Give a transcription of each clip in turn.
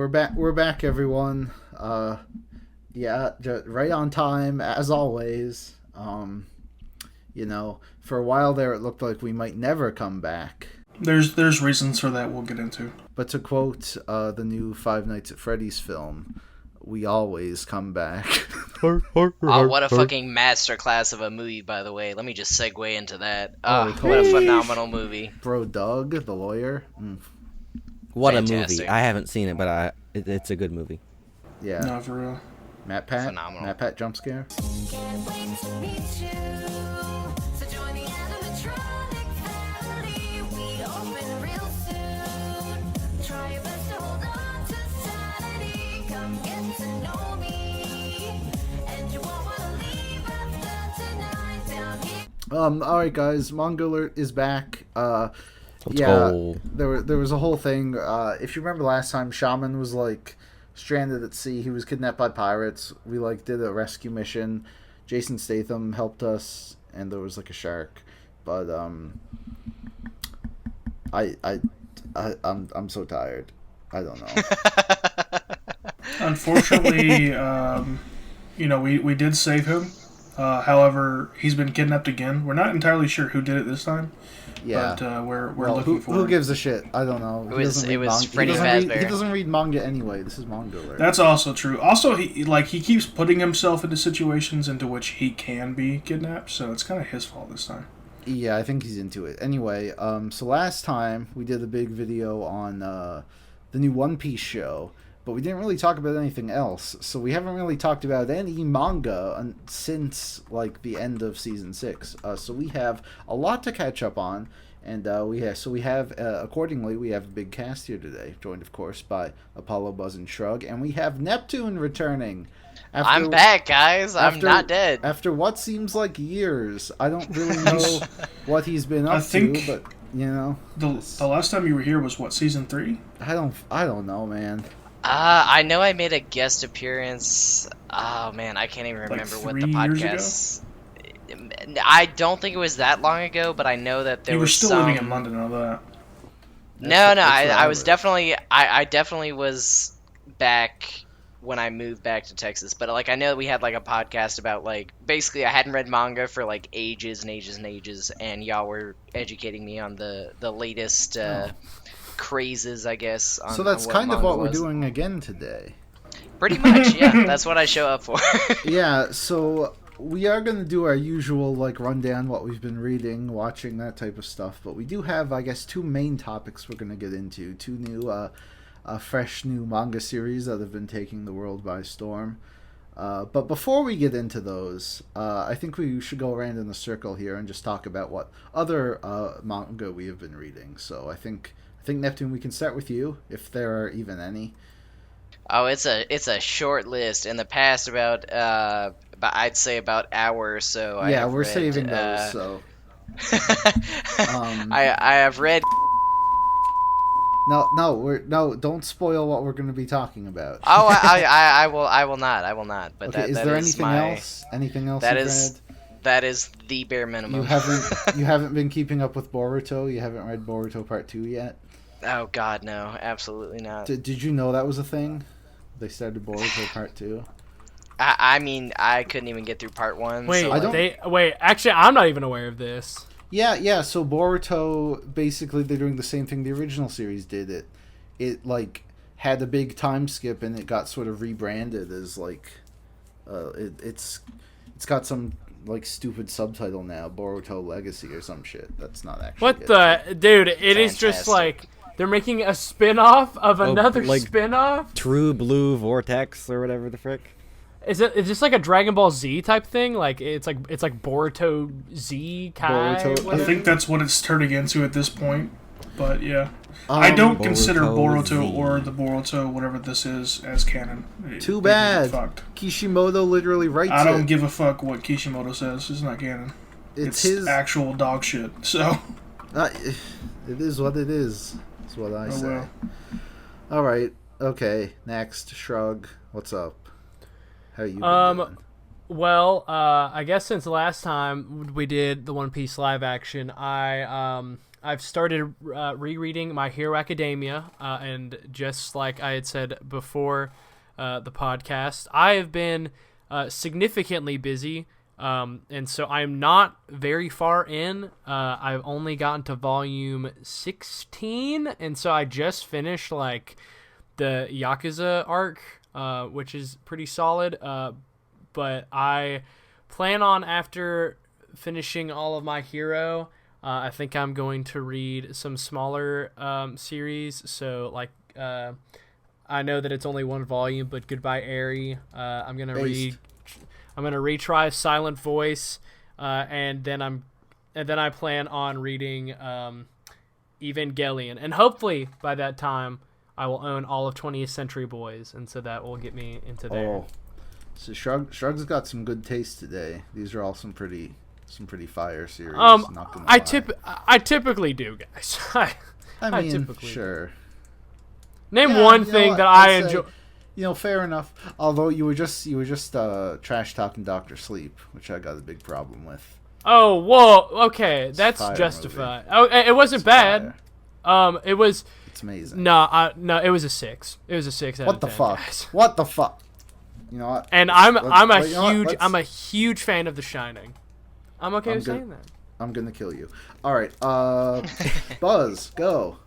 we're back. We're back, everyone. Yeah, right on time as always. For a while there, it looked like we might never come back. There's reasons for that we'll get into. But to quote the new Five Nights at Freddy's film, we always come back. Oh, what a fucking masterclass of a movie, by the way. Let me just segue into that. What a phenomenal movie. Bro, Doug, the lawyer. What Fantastic. a movie. I haven't seen it, but it's a good movie. Yeah. No, for real. Matt Pat? Phenomenal. Matt Pat jump scare? Can't wait to meet you. So join the animatronic family. We open real soon. Try your best to hold on to sanity. Come get to know me. And you won't want to leave after tonight down here. Alright guys, Manga Alert is back. Let's go. There was a whole thing. If you remember last time, Shaman was like stranded at sea. He was kidnapped by pirates. We like did a rescue mission. Jason Statham helped us, and there was like a shark. But I'm so tired. I don't know. Unfortunately, we did save him. However, he's been kidnapped again. We're not entirely sure who did it this time. Yeah. But we're looking for who him. gives a shit? I don't know. It was Freddy Fazbear. He doesn't read manga anyway. This is Manga Alert. That's also true. Also, he keeps putting himself into situations into which he can be kidnapped, so it's kind of his fault this time. Yeah, I think he's into it. Anyway, so last time we did a big video on the new One Piece show, but we didn't really talk about anything else. So we haven't really talked about any manga since like the end of season 6. So we have a lot to catch up on, and accordingly we have a big cast here today, joined of course by Apollo, Buzz, and Shrug, and we have Neptune returning. I'm back, guys. I'm not dead. After what seems like years, I don't really know what he's been up to, but the last time you were here was what, season 3? I don't know, man. I know I made a guest appearance. Oh man, I can't even remember what the 3 years podcast. I don't think it was that long ago, but I know that there you were was still some... living in London and all that. I was definitely. I definitely was back when I moved back to Texas, but like I know we had like a podcast about like basically I hadn't read manga for like ages and ages and ages, and y'all were educating me on the latest crazes, I guess. So that's kind of what we're was. doing again today. Pretty much, yeah. That's what I show up for. Yeah, so we are going to do our usual like rundown, what we've been reading, watching, that type of stuff, but we do have, I guess, 2 main topics we're going to get into. 2 new fresh new manga series that have been taking the world by storm. But before we get into those, I think we should go around in a circle here and just talk about what other manga we have been reading. So I think Neptune, we can start with you, if there are even any. Oh, it's a short list. In the past, about I'd say about hour or so. Yeah, we're saving those. So I have read. No, don't spoil what we're going to be talking about. Oh, I will not. But okay, is there anything else? Anything else that you've is read? that is the bare minimum. You haven't been keeping up with Boruto. You haven't read Boruto Part 2 yet. Oh God, no, absolutely not. Did you know that was a thing? They started Boruto Part 2. I mean, I couldn't even get through Part 1. Wait, so actually, I'm not even aware of this. Yeah. So Boruto, basically, they're doing the same thing the original series did. It like had a big time skip, and it got sort of rebranded as like, it's got some like stupid subtitle now, Boruto Legacy or some shit. That's not actually what the dude. It is just like they're making a spin-off of another like spin-off. True Blue Vortex or whatever the frick. Is this like a Dragon Ball Z type thing? Like it's like Boruto Z Kai. Boruto- I think that's what it's turning into at this point. But yeah, I don't consider Boruto Z. or the Boruto, whatever this is, as canon. Too They bad. fucked. Kishimoto literally writes I don't it. give a fuck what Kishimoto says. It's not canon. It's It's his. actual dog shit. So. It is what it is. That's what I say. Well. All right. Okay. Next, Shrug. What's up? How you been doing? Well, I guess since last time we did the One Piece live action, I I've started rereading My Hero Academia, and just like I had said before the podcast, I have been significantly busy, and so I'm not very far in. I've only gotten to volume 16, and so I just finished like the Yakuza arc, which is pretty solid. But I plan on, after finishing all of My Hero, I think I'm going to read some smaller series. So like I know that it's only one volume, but Goodbye Eri. I'm gonna retry Silent Voice, and then I plan on reading Evangelion, and hopefully by that time I will own all of 20th Century Boys, and so that will get me into there. Oh, so Shrug's got some good taste today. These are all some pretty fire series. Not gonna lie. I typically do, guys. I mean, typically sure. Name Yeah, one you know thing what, that I I'd say, enjoy. Fair enough. Although you were just trash talking Doctor Sleep, which I got a big problem with. Oh, whoa. Okay, that's fire justified. Oh, it wasn't bad. Fire. It was. It's amazing. No, it was a 6. It was a 6 out What of the 10, fuck? guys. What the fuck? You know what? And I'm a huge fan of The Shining. I'm okay with saying that. I'm gonna kill you. All right, Buzz, go.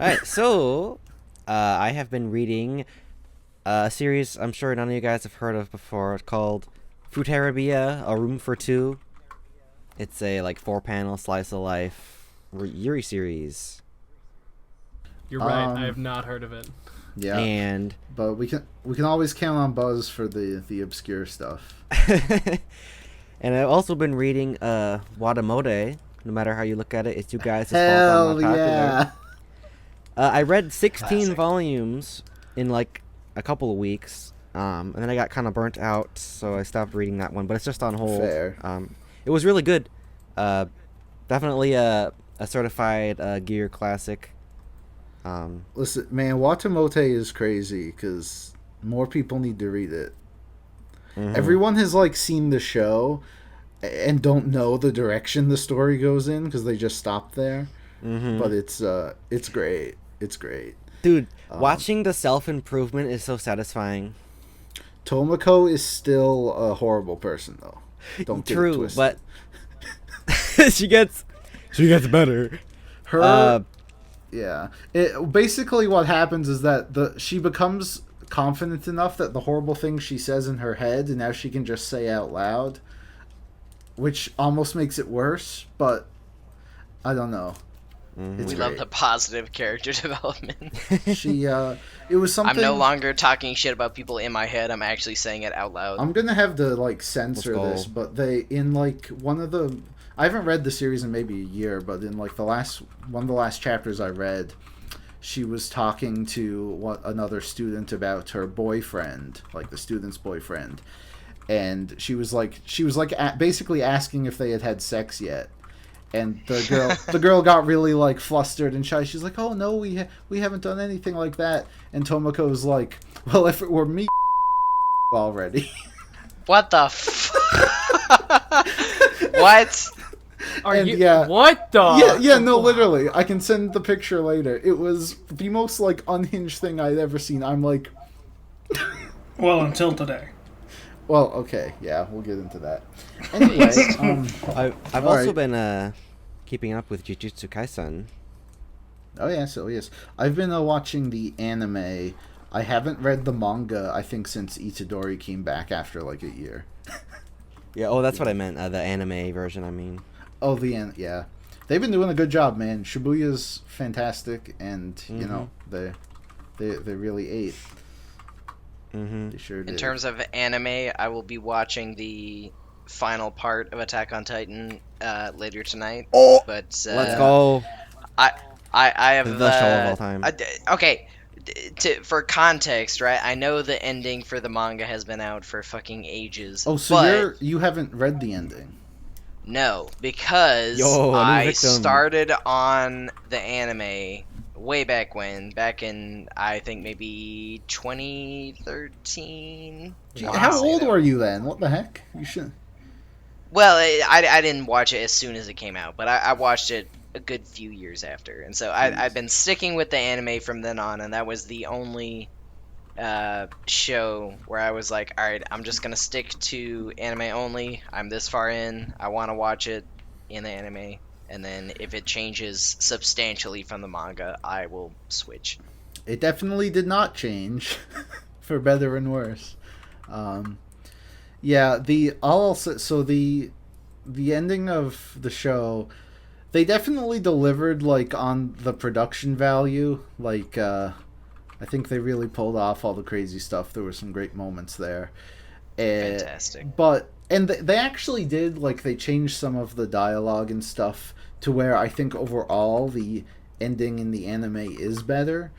Alright, so I have been reading a series I'm sure none of you guys have heard of before. It's called Futerabia, A Room for Two. It's a 4-panel slice of life Yuri series. You're right. I have not heard of it. Yeah, but we can always count on Buzz for the obscure stuff. And I've also been reading Wadamode. No matter how you look at it, it's you guys' fault Hell I'm not popular. yeah! I read 16 Classic. volumes in a couple of weeks, and then I got kind of burnt out, so I stopped reading that one. But it's just on hold. Fair. It was really good. Definitely a certified gear classic. Listen, man, Watamote is crazy because more people need to read it. Mhm. Everyone has seen the show and don't know the direction the story goes in because they just stop there. Mhm. But it's great. It's great. Dude, watching the self-improvement is so satisfying. Tomoko is still a horrible person though. Don't get it True, twisted. but she gets better. Her yeah. Basically what happens is that she becomes confident enough that the horrible things she says in her head and now she can just say out loud, which almost makes it worse, but I don't know. It's We great. love the positive character development. She it was something I'm no longer talking shit about people in my head. I'm actually saying it out loud. I'm gonna have to censor Let's this, go. but they in one of the I haven't read the series in maybe a year, but in one of the last chapters I read, she was talking to another student about her boyfriend, the student's boyfriend, and she was basically asking if they had sex yet. And the girl got really flustered and shy. She's like, "Oh no, we haven't done anything like that." And Tomoko was like, "Well, if it were me, already." What the What? And yeah. What the? Yeah, no, literally. I can send the picture later. It was the most unhinged thing I'd ever seen. I'm like, Well, until today. well, okay, yeah, we'll get into that. Anyway, I've all also right. been keeping up with Jujutsu Kaisen. Oh yes, I've been watching the anime. I haven't read the manga. I think since Itadori came back after a year. Yeah, oh, that's what I meant. The anime version, I mean. Oh, yeah, they've been doing a good job, man. Shibuya's fantastic, and you know they really ate. Mm-hmm. They sure did. In terms of anime, I will be watching the final part of Attack on Titan later tonight. Oh, But Let's go. I have The best show of all time. Okay, for context, right? I know the ending for the manga has been out for fucking ages. oh, so but you haven't read the ending. no, because Yo, a new I victim. started on the anime way back in I think maybe 2013. Gee, I how wanna say old that. were you then? What the heck? You should. Well, I didn't watch it as soon as it came out, but I watched it a good few years after. And so I've been sticking with the anime from then on, and that was the only show where I was like, all right, I'm just gonna stick to anime only. I'm this far in. I want to watch it in the anime, and then if it changes substantially from the manga, I will switch. It definitely did not change, for better and worse. Yeah, the ending of the show, they definitely delivered like on the production value. Like I think they really pulled off all the crazy stuff. There were some great moments there. Fantastic. But they actually did, like, they changed some of the dialogue and stuff to where I think overall the ending in the anime is better.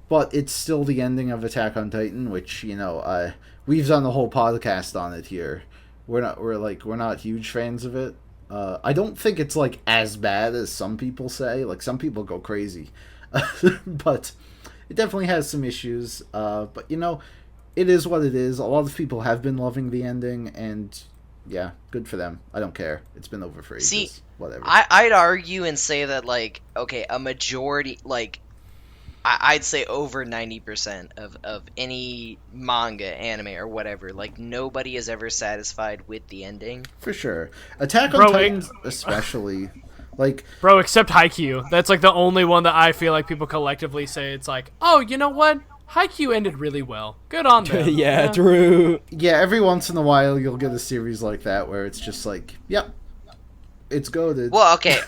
But it's still the ending of Attack on Titan, which, you know, we've done a whole podcast on it here. We're not huge fans of it. I don't think it's like as bad as some people say. Like, some people go crazy. But it definitely has some issues, but you know, it is what it is. A lot of people have been loving the ending, and yeah, good for them. I don't care. It's been over for ages. See, whatever. I'd argue and say that, like, okay, a majority, like, I'd say over 90% of any manga, anime, or whatever, like, nobody is ever satisfied with the ending. For sure. Attack on Bro, Titans, especially. Like, Bro, except Haikyuu. That's like the only one that I feel like people collectively say it's like, oh, you know what? Haikyuu ended really well. Good on them. Yeah, true. yeah, every once in a while you'll get a series like that where it's just like, yep, it's goated. Well, okay,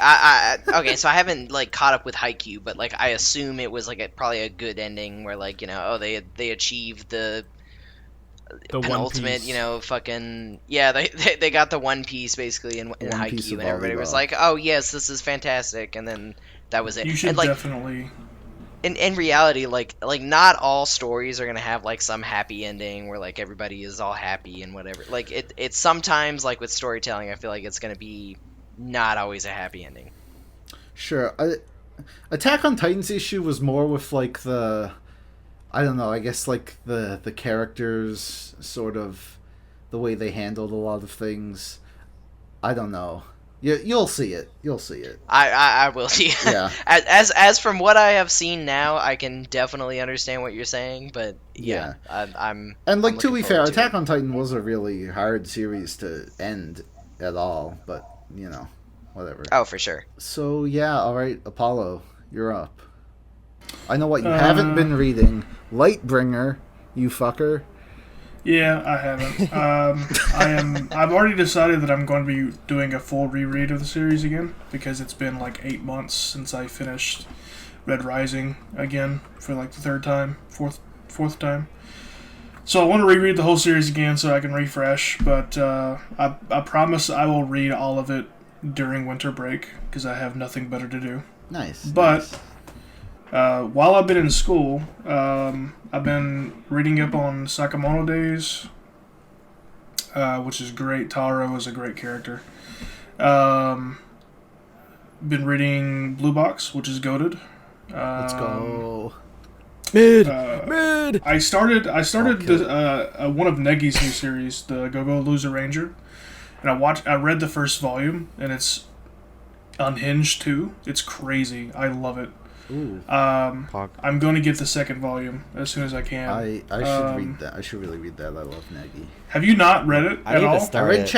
okay, so I haven't, like, caught up with Haikyuu, but, like, I assume it was, like, probably a good ending where, like, you know, oh, they achieved the The One penultimate, Piece. you know, fucking, yeah, they got the One Piece, basically, in One Piece Haikyuu, of and everybody was volleyball. like, oh, yes, this is fantastic, and then that was it. You should And, like, definitely. in reality, like not all stories are gonna have like some happy ending where like everybody is all happy and whatever. Like it's sometimes, like with storytelling, I feel like it's gonna be not always a happy ending. Sure. Attack on Titan's issue was more with like I don't know, I guess like the characters, sort of the way they handled a lot of things. I don't know. You'll see it. You'll see it. I will see. Yeah. as from what I have seen now, I can definitely understand what you're saying, but yeah, I'm. And like, I'm to looking be fair, forward to Attack it. on Titan was a really hard series to end at all, but you know, whatever. Oh, for sure. So yeah, all right, Apollo, you're up. I know what you haven't been reading. Lightbringer, you fucker. Yeah, I haven't. I've already decided that I'm going to be doing a full reread of the series again because it's been like 8 months since I finished Red Rising again for like the fourth time. So I want to reread the whole series again so I can refresh. But I promise I will read all of it during winter break because I have nothing better to do. Nice. But nice. while I've been in school, I've been reading up on Sakamoto Days, which is great. Taro is a great character. Been reading Blue Box, which is goated. Let's go. Mid. I started Okay. one of Negi's new series, the Go Loser Ranger, and I read the first volume, and it's unhinged too. It's crazy. I love it. Ooh. Pog. I'm going to get the second volume as soon as I can. I should read that. I should really read that. I love Nagi. Have you not read it I at need to all? start it.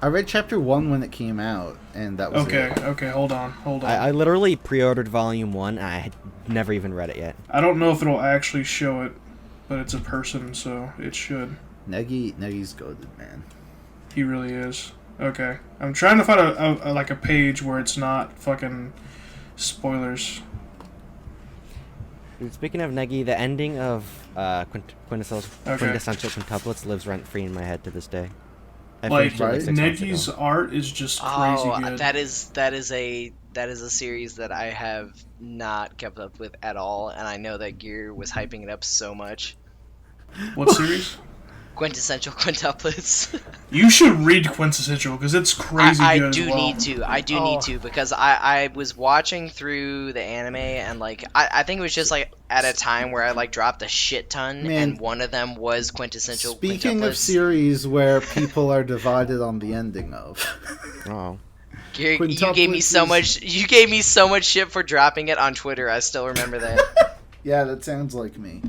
I read chapter 1 when it came out, and that was Okay, it. okay, hold on. I literally pre-ordered volume 1. I had never even read it yet. I don't know if it'll actually show it, but it's a person, so it should. Negi's goated, man. He really is. Okay, I'm trying to find a page where it's not fucking spoilers. Speaking of Negi, the ending of Quintessential Okay. Quintuplets lives rent-free in my head to this day. I Like finished it, right? 6 months Negi's ago. art is just crazy Oh, good. that is a series that I have not kept up with at all, and I know that Gear was hyping it up so much. What series? Quintessential Quintuplets. You should read Quintessential because it's crazy I good. do as well. need to. I do need to because I was watching through the anime and like I think it was just like at a time where I like dropped a shit ton Man. and one of them was Quintessential Speaking of Quintuplets. series where people are divided on the ending of. Oh. You gave me so much. You gave me so much shit for dropping it on Twitter. I still remember that. Yeah, that sounds like me.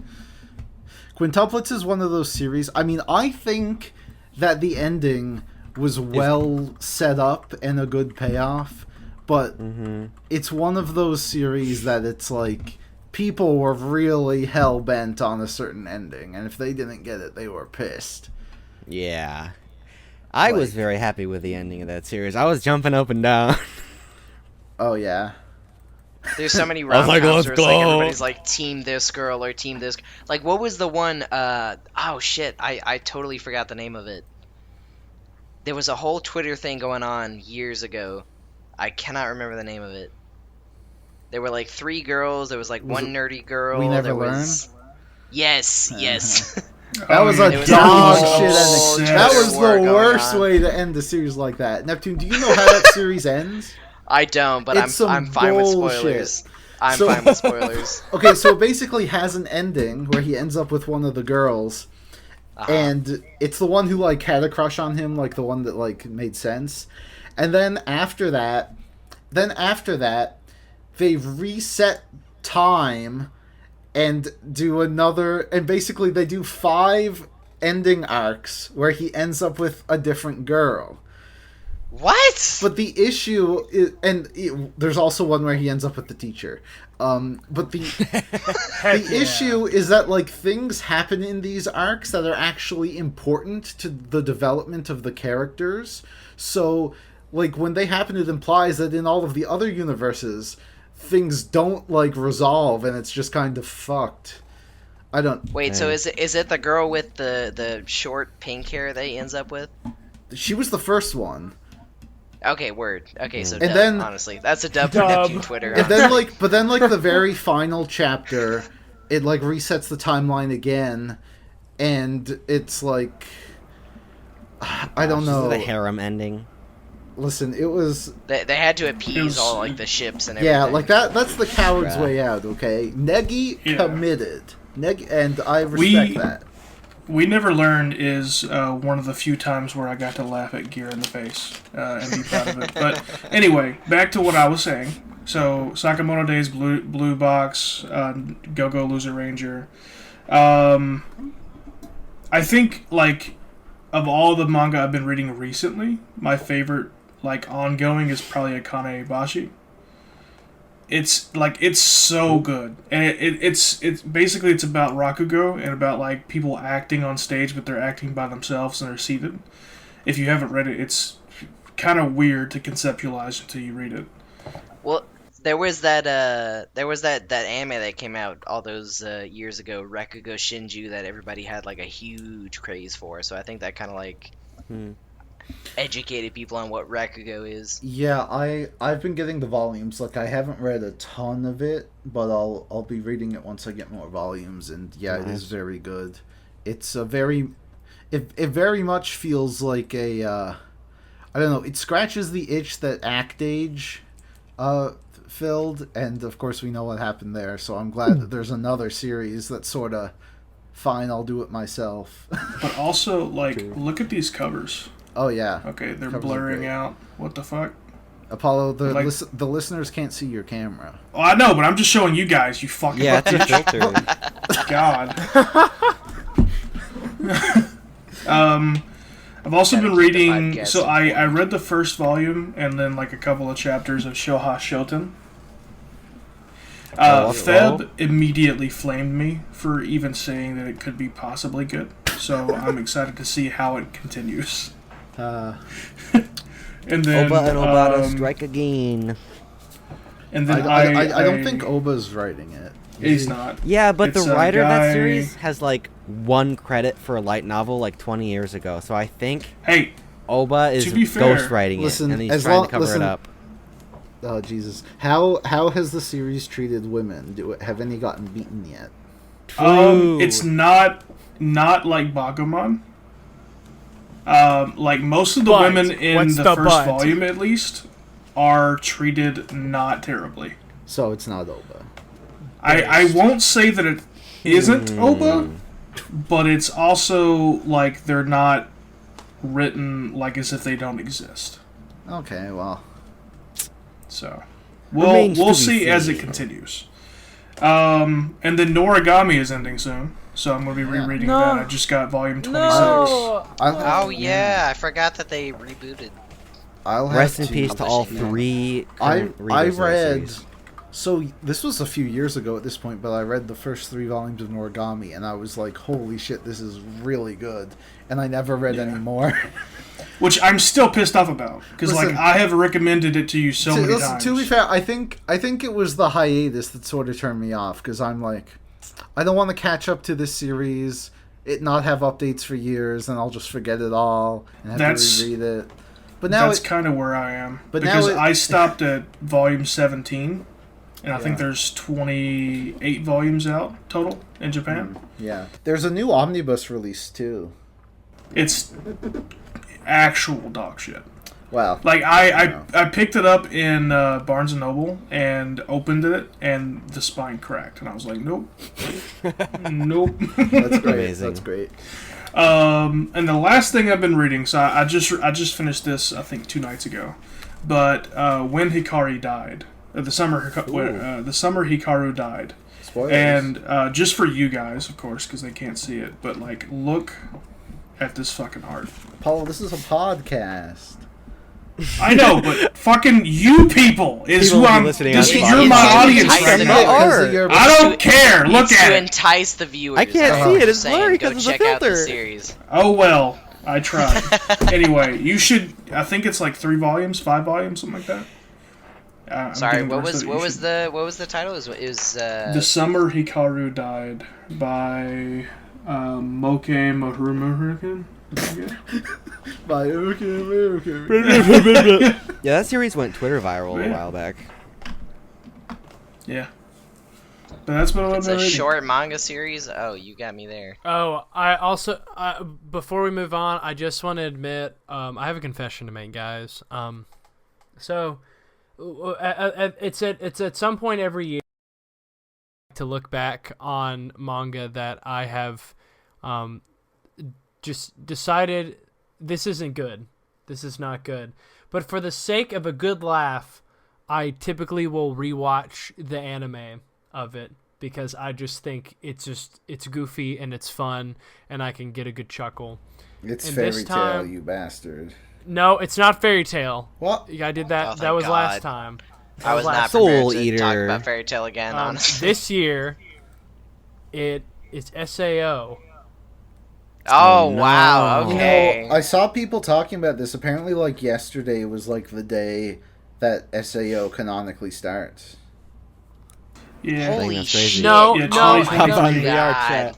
Quintuplets is one of those series. I mean, I think that the ending was well set up and a good payoff, but it's one of those series that it's like people were really hell bent on a certain ending, and if they didn't get it, they were pissed. Yeah. I was very happy with the ending of that series. I was jumping up and down. Oh yeah. There's so many I was like, rom-coms let's where it's like go. everybody's like team this girl or team this. Like, what was the one? Oh shit, I totally forgot the name of it. There was a whole Twitter thing going on years ago. I cannot remember the name of it. There were like 3 girls. There was like one nerdy girl. We Never there Learn? was. Yes, yes. That was yeah. a There was dog a shit whole ending. That was war the going worst on. way to end a series like that. Neptune, do you know how that series ends? I don't, but It's some I'm fine with bullshit. spoilers. I'm So- fine with spoilers. Okay, so it basically has an ending where he ends up with one of the girls, and it's the one who like had a crush on him, like the one that like made sense. And then after that, they reset time and do another, and basically they do 5 ending arcs where he ends up with a different girl. What? But the issue is, there's also one where he ends up with the teacher. But the issue is that like things happen in these arcs that are actually important to the development of the characters. So like when they happen, it implies that in all of the other universes, things don't like resolve, and it's just kind of fucked. I don't. Wait, so is it the girl with the short pink hair that he ends up with? She was the first one. Okay, word. Okay, so And dub, then- honestly, that's a dub for Dub. Neptune Twitter. And then like, but then like the very final chapter, it like resets the timeline again, and it's like, I don't know. The harem ending. Listen, it was They had to appease It was- all like the ships and everything. yeah, like that. That's the coward's Right. way out. Okay, Negi Yeah. committed. And I respect that. We Never Learned is one of the few times where I got to laugh at Gear in the face and be proud of it. But anyway, back to what I was saying. So Sakamoto Days, Blue Box, Go Go Loser Ranger. I think like of all the manga I've been reading recently, my favorite like ongoing is probably Akane Bashi. It's so good, and it's basically it's about Rakugo and about like people acting on stage, but they're acting by themselves and they're seated. If you haven't read it, it's kind of weird to conceptualize until you read it. Well, there was that anime that came out all those years ago, Rakugo Shinju, that everybody had like a huge craze for. So I think that kind of like educated people on what Rakugo is. Yeah, I've been getting the volumes. Like I haven't read a ton of it, but I'll be reading it once I get more volumes. And yeah, it is very good. It's a very, it very much feels like a, I don't know. It scratches the itch that Act Age, filled, and of course we know what happened there. So I'm glad that there's another series that's sort of fine. I'll do it myself. But also, like, look at these covers. Oh yeah. Okay, they're Covers are blurring great. out. What the fuck? Apollo, the Like- the listeners can't see your camera. Oh, I know, but I'm just showing you guys. You fucking Yeah, it's a bitch. filter. God. I've also Gotta been keep the reading. podcast So I read the first volume and then like a couple of chapters of Shoha Shoten. Feb immediately flamed me for even saying that it could be possibly good. So I'm excited to see how it continues. And then Oba and Obata strike again. and then I don't think Oba's writing it. he's not. Yeah, but It's the a writer of that guy- series has like 1 credit for a light novel like 20 years ago. So I think Hey, Oba is To be fair, ghostwriting it, listen, and he's as trying long- to cover listen, it up. Oh Jesus! How has the series treated women? Have any gotten beaten yet? it's not like Bakuman. Like most of the But, women in what's the the first but? volume, at least, are treated not terribly. So it's not Oba. I won't say that it isn't Oba, but it's also like they're not written like as if they don't exist. Okay, well, So Remains to we'll be see as it seen. continues. And then Noragami is ending soon, so I'm going to be rereading No. that. I just got volume 26. No. Oh yeah, I forgot that they rebooted. I'll have Rest in to- peace to all publishing. 3 I current readers of the read. series. So this was a few years ago at this point, but I read the first 3 volumes of Noragami, and I was like, "Holy shit, this is really good!" And I never read any more. Which I'm still pissed off about, because like Listen. I have recommended it to you so many times. To be fair, I think it was the hiatus that sort of turned me off, because I'm like, I don't want to catch up to this series, it not have updates for years, and I'll just forget it all and have That's- to reread it. But now That's kind of where I am. But because now it- I stopped at volume 17, and I think Yeah. there's 28 volumes out total in Japan. yeah, there's a new omnibus release too. It's actual dog shit. Wow. Like I picked it up in Barnes and Noble and opened it, and the spine cracked, and I was like, nope, nope. That's great. Amazing. That's great. And the last thing I've been reading, so I just finished this I think 2 nights ago, but when Hikari died, the summer Hikaru died, Spoilers. and just for you guys, of course, because they can't see it, but like look at this fucking art. Paul, this is a podcast. I know, but fucking you people is People who will be I'm. listening This, on you're Spotify. my It's audience to right entice now. them. Are. Because I don't care. Look It's to at it. entice the viewers. I can't That's see what it, I'm it's saying. blurry Go 'cause of the check out the filter. series. Oh well, I tried. Anyway, you should. I think it's like 3 volumes, 5 volumes, something like that. I'm Sorry, getting what worse was at it. what You was should- the title? It was The Summer Hikaru Died by Moke Mahurumurukan. Bye. Okay. Yeah, that series went Twitter viral a Yeah. while back. Yeah. But that's what I've it's been a reading. short manga series. Oh, you got me there. Oh, I also before we move on, I just want to admit I have a confession to make, guys. So it's at some point every year to look back on manga that I have just decided this isn't good. This is not good. But for the sake of a good laugh, I typically will rewatch the anime of it because I just think it's goofy and it's fun and I can get a good chuckle. It's And fairy this tale, time- you bastard. No, it's not Fairy Tale. What? I did that. Oh, that thank was last God. time. I was not last Soul prepared to Eater. talk about Fairy Tail again. Honestly. This year, it's SAO. Oh no. wow. Okay. I saw people talking about this. Apparently, like yesterday was like the day that SAO canonically starts. Yeah. Holy that's crazy. shit. No, Yeah, no, Charlie's I Hops don't- on VR God. chat.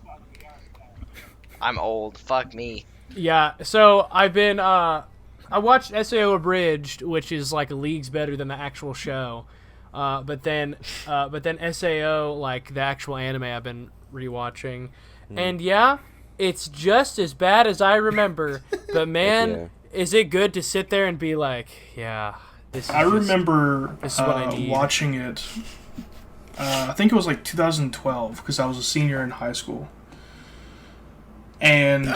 I'm old. Fuck me. Yeah, so I've been I watched SAO Abridged, which is like leagues better than the actual show. But then SAO, like the actual anime, I've been rewatching, and yeah, it's just as bad as I remember. But man, yeah. is it good to sit there and be like, yeah, this is I just- remember this is what I need. watching it. I think it was like 2012 because I was a senior in high school, and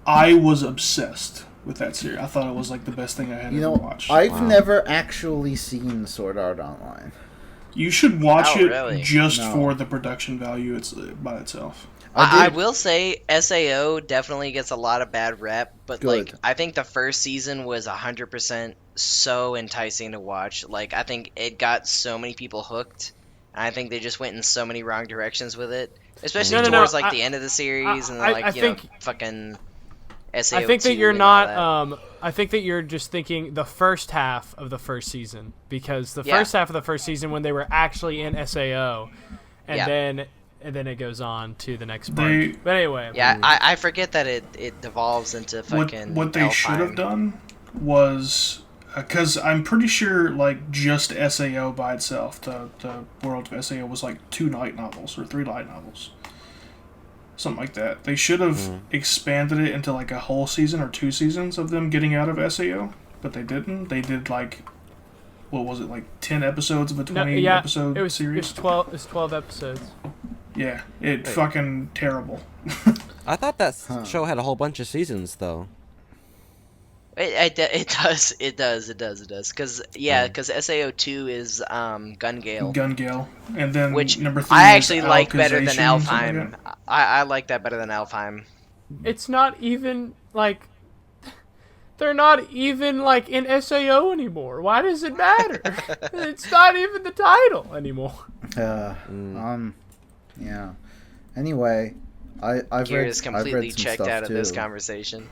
I was obsessed with that series. I thought it was like the best thing I had You ever know, watched. I've Wow. never actually seen Sword Art Online. You should watch Oh, it really? just No. for the production value it's by itself. I did- will say SAO definitely gets a lot of bad rep, but Good. like I think the first season was 100% so enticing to watch. Like I think it got so many people hooked, and I think they just went in so many wrong directions with it, especially No, no, no, towards like I- the end of the series and I- like I you know think- fucking SAO. I think that 2 you're and all not. that. I think that you're just thinking the first half of the first season because the Yeah. first half of the first season when they were actually in SAO, and Yeah. then it goes on to the next part. They- But anyway, Yeah, I forget that it devolves into fucking. What they should have Alpine. done was because I'm pretty sure like just SAO by itself, the world of SAO was like 2 light novels or 3 light novels, something like that. They should have expanded it into like a whole season or 2 seasons of them getting out of SAO, but they didn't. They did like, what was it, like 10 episodes of a 20 episode it was series? 12. It was 12 episodes. Yeah, it fucking terrible. I thought that show had a whole bunch of seasons, though. It does. Because SAO2 is Gun Gale, Gun Gale, and then which number 3 I is actually like better than Alkazation, something like Alfheim. that. I like that better than Alfheim. It's not even like they're not even like in SAO anymore. Why does it matter? It's not even the title anymore. Yeah. Anyway, I've Gear read is I've completely read some checked stuff out of too. this conversation.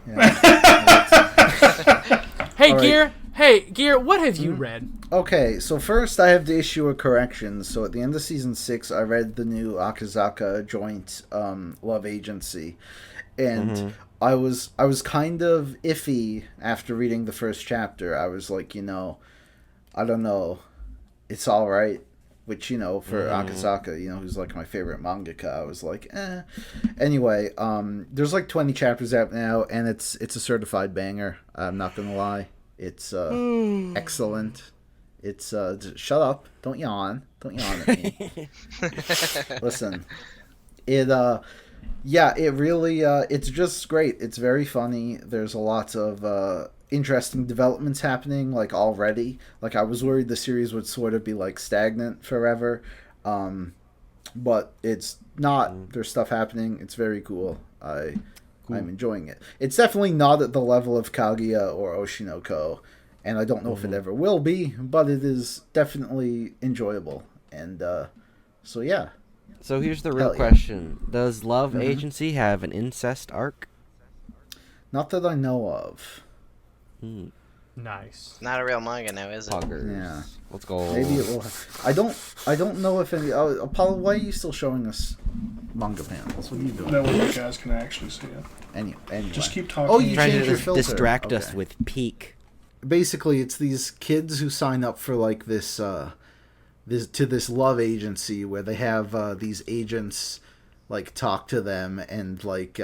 Hey, All right. Gear. Hey, Gear. What have you read? Okay, so first I have to issue a correction. So at the end of season 6, I read the new Akazaka joint love agency, and I was kind of iffy after reading the first chapter. I was like, I don't know, it's all right. Which, for Akazaka, who's like my favorite mangaka, I was like, eh. Anyway, there's like 20 chapters out now, and it's a certified banger. I'm not gonna lie, it's excellent. It's shut up, don't yawn at me. Listen, it really it's just great. It's very funny. There's a lot of interesting developments happening like already. Like I was worried the series would sort of be like stagnant forever, but it's not. There's stuff happening. It's very cool. I'm enjoying it. It's definitely not at the level of Kaguya or Oshinoko, and I don't know if it ever will be, but it is definitely enjoyable. And so yeah. So here's the real Hell yeah. question: does Love Agency have an incest arc? Not that I know of. Nice. Not a real manga now, is it? Poggers. Yeah. Let's go. Maybe it will. I don't know if any. Apollo, why are you still showing us manga panels? What are you doing? That way you guys can actually see it. Anyway. Just keep talking. Oh, you Trying changed to your filter. distract us Okay. with peak. Basically, it's these kids who sign up for like this love agency where they have these agents like talk to them and like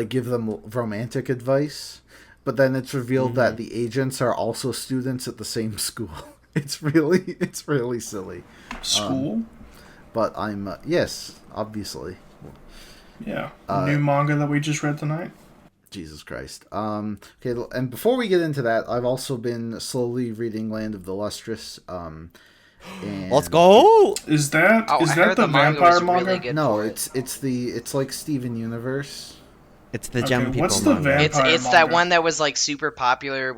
give them romantic advice, but then it's revealed that the agents are also students at the same school. It's really silly. School? But I'm yes, obviously. Yeah. New manga that we just read tonight. Jesus Christ. Okay, and before we get into that, I've also been slowly reading Land of the Lustrous. And Let's go. Is that Oh, is I that heard the the manga vampire was manga? really good. No, for it. it's like Steven Universe. It's the Okay, gem people. what's the manga. It's vampire it's that manga? one that was like super popular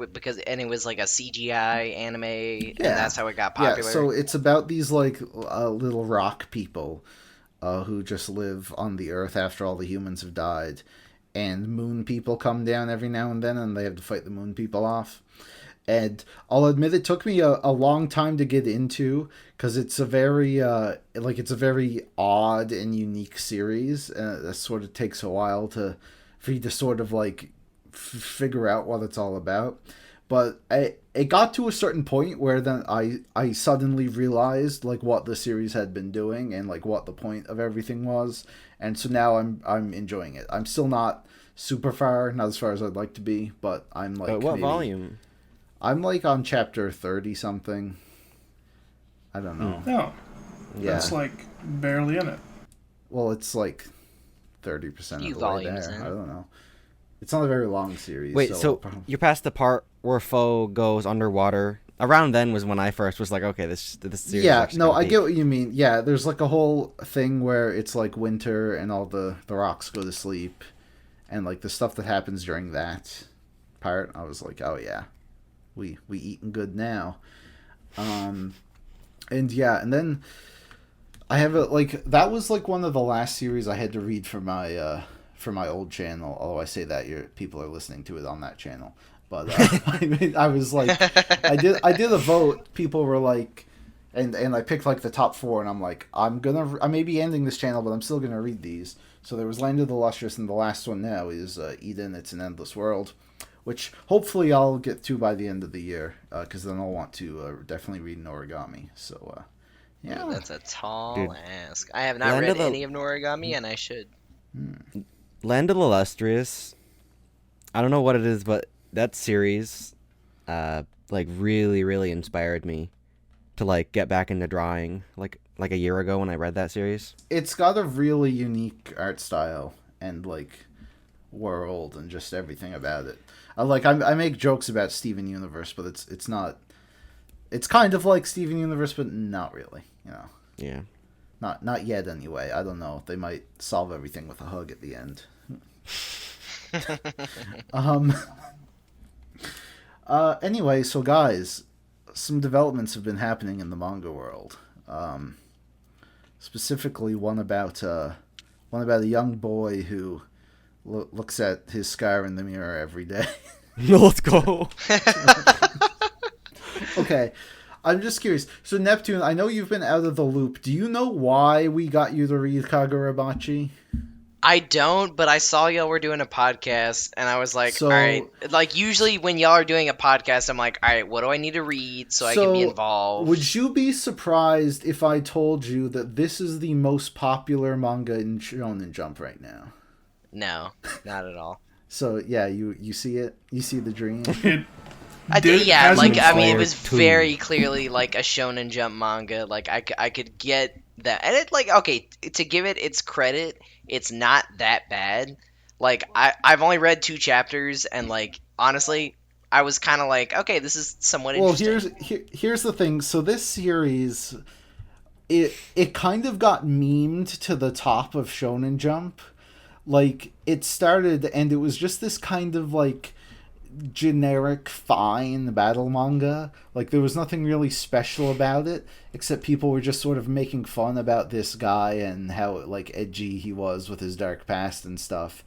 and it was like a CGI anime, and that's how it got popular. Yeah, so it's about these like little rock people who just live on the earth after all the humans have died, and moon people come down every now and then, and they have to fight the moon people off. And I'll admit it took me a long time to get into because it's a very odd and unique series. That sort of takes a while for you to sort of like figure out what it's all about. But it got to a certain point where then I suddenly realized like what the series had been doing and like what the point of everything was, and so now I'm enjoying it. I'm still not super far, not as far as I'd like to be, but I'm like What maybe- volume? I'm like on chapter 30 something. I don't know. No. Yeah. That's like barely in it. Well, it's like 30% of Few the way volumes there. in. I don't know. It's not a very long series. Wait, so you're past the part where Foe goes underwater. Around then was when I first was like, okay, this series. is yeah, actually no, gonna I peak. get what you mean. Yeah, there's like a whole thing where it's like winter and all the rocks go to sleep, and like the stuff that happens during that part, I was like, oh yeah, we eating good now. And yeah, and then I have that was like one of the last series I had to read for my old channel. Although I say that people are listening to it on that channel, but I was like, I did a vote. People were like, and I picked like the top 4, and I'm like, I may be ending this channel, but I'm still gonna read these. So there was Land of the Lustrous, and the last one now is Eden. It's an Endless World, which hopefully I'll get to by the end of the year, because then I'll want to definitely read an Origami. So yeah, That's a tall Dude. ask. I have not Land read of the- any of Noragami, and I should. Land of the Lustrous. I don't know what it is, but that series, like really, really inspired me to like get back into drawing. Like a year ago when I read that series. it's got a really unique art style, and like world and just everything about it. I make jokes about Steven Universe, but it's not. It's kind of like Steven Universe, but not really. You know. Yeah. Not yet, anyway. I don't know. They might solve everything with a hug at the end. Anyway, so guys, some developments have been happening in the manga world. Specifically, one about a young boy who looks at his scar in the mirror every day. Let's go. Okay, I'm just curious. So Neptune, I know you've been out of the loop. Do you know why we got you to read Kagurabachi? I don't, but I saw y'all were doing a podcast, and I was like, So- all right. Like, usually when y'all are doing a podcast, I'm like, all right, what do I need to read so I can be involved? Would you be surprised if I told you that this is the most popular manga in Shonen Jump right now? No, not at all. So yeah, you see it? You see the dream? I did, yeah, hasn't like, I mean, it Fire was 2. very clearly, like, a Shonen Jump manga. Like, I could get that. And it, like, okay, to give it its credit, it's not that bad. Like, I've only read 2 chapters, and, like, honestly, I was kind of like, okay, this is somewhat Well, interesting. here's the thing. So this series, it kind of got memed to the top of Shonen Jump. Like, it started, and it was just this kind of, like, generic fine battle manga. Like, there was nothing really special about it, except people were just sort of making fun about this guy and how, like, edgy he was with his dark past and stuff.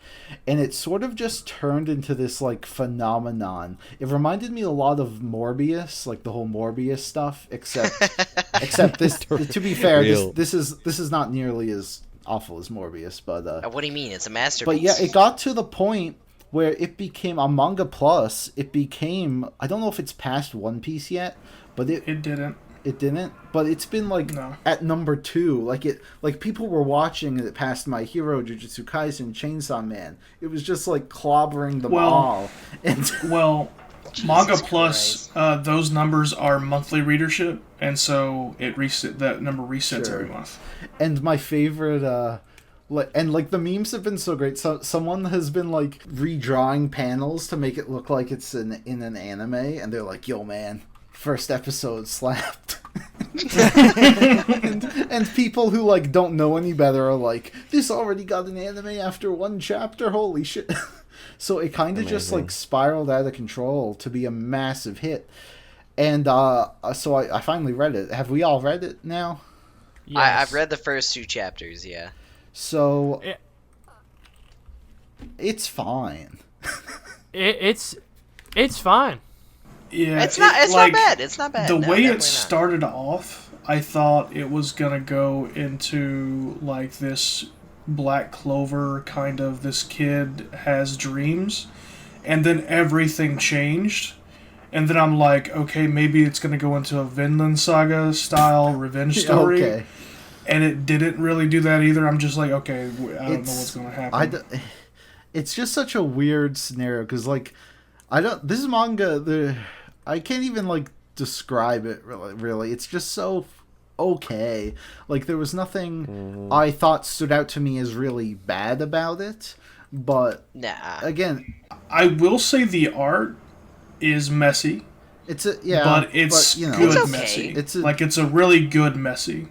And it sort of just turned into this, like, phenomenon. It reminded me a lot of Morbius, like the whole Morbius stuff, except this, to be fair, Real. this is not nearly as awful as Morbius, but What do you mean? It's a masterpiece. but yeah, it got to the point where it became on Manga Plus. It became, I don't know if it's past One Piece yet, but it didn't. didn't. But it's been like No. at number 2. Like people were watching and it passed My Hero, Jujutsu Kaisen, Chainsaw Man. It was just like clobbering them Well- all. And Well, Manga Christ. Plus, those numbers are monthly readership, and so that number resets Sure. every month. and my favorite like the memes have been so great. So someone has been like redrawing panels to make it look like it's in an anime, and they're like, "Yo, man, first episode slapped." and people who like don't know any better are like, "This already got an anime after 1 chapter. Holy shit!" So it kind of just Amazing. like spiraled out of control to be a massive hit. And so I finally read it. Have we all read it now? I've read the first 2 chapters, yeah. So It- it's fine. It's fine. Yeah, It's not bad. It's not bad. The No, way definitely it not. started off, I thought it was gonna go into like this Black Clover kind of, this kid has dreams, and then everything changed. And then I'm like, okay, maybe it's gonna go into a Vinland Saga style revenge story. Okay. And it didn't really do that either. I'm just like, okay, I don't know what's going to happen. It's just such a weird scenario because like this manga, I can't even like describe it really. It's just so okay. Like there was nothing I thought stood out to me as really bad about it, but Nah. again, I will say the art is messy, but it's good It's okay. messy. It's It's a really good messy.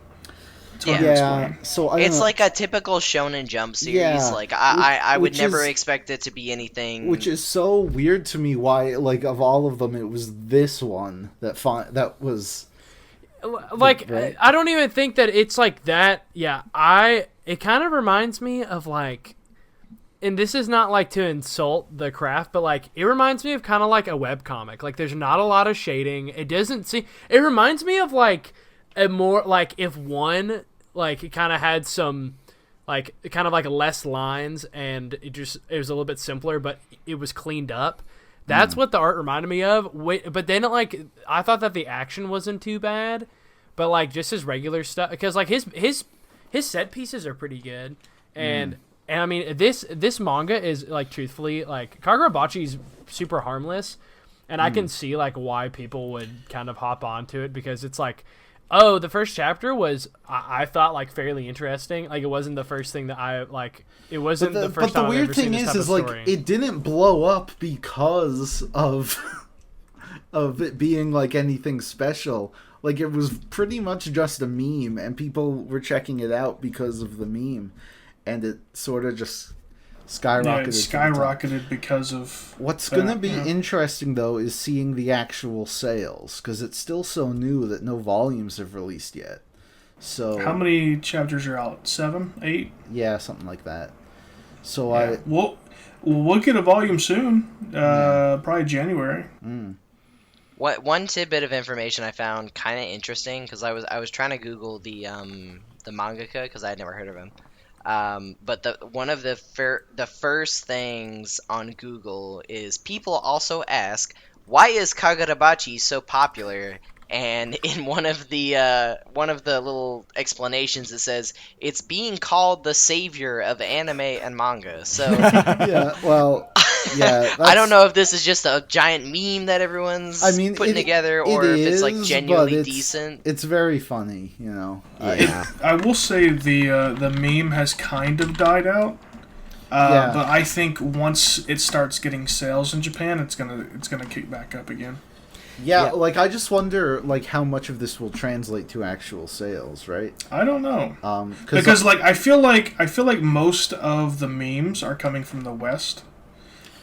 It's hard to yeah. explain. So I don't It's know, like a typical Shonen Jump series. Yeah, Like I would which never is- expect it to be anything. which is so weird to me. Why, like, of all of them, it was this one that was. Like Right. I don't even think that it's like that. Yeah, it kind of reminds me of like, and this is not like to insult the craft, but like it reminds me of kind of like a webcomic. Like there's not a lot of shading. It doesn't see. It reminds me of like a more like if one like it kind of had some like kind of like less lines and it was a little bit simpler, but it was cleaned up. That's what the art reminded me of. But then like I thought that the action wasn't too bad, but like just his regular stuff because like his set pieces are pretty good, and I mean this manga is like truthfully like Kagurabachi's super harmless, and I can see like why people would kind of hop onto it because it's like Oh, the first chapter was I thought like fairly interesting. Like it wasn't the first thing that I like. It wasn't the first but time the I've weird ever seen thing this type is of like story. it didn't blow up because of of it being like anything special. Like it was pretty much just a meme, and people were checking it out because of the meme, and it sort of just skyrocketed. Yeah, it to the top. skyrocketed because of. What's that, going to be yeah. interesting, though, is seeing the actual sales, because it's still so new that no volumes have released yet. So How many chapters are out? 7, 8? Yeah, something like that. So Yeah. We'll get a volume soon. Probably January. What one tidbit of information I found kind of interesting because I was trying to Google the mangaka because I had never heard of him. But one of the first things on Google is people also ask, why is Kagurabachi so popular? And in one of the little explanations it says it's being called the savior of anime and manga. So yeah, well, yeah. I don't know if this is just a giant meme that everyone's putting together or if it's like genuinely decent. It's very funny, you know. I will say the meme has kind of died out. But I think once it starts getting sales in Japan, it's gonna kick back up again. Yeah, like I just wonder, like how much of this will translate to actual sales, right? I don't know. Because like I feel like most of the memes are coming from the West,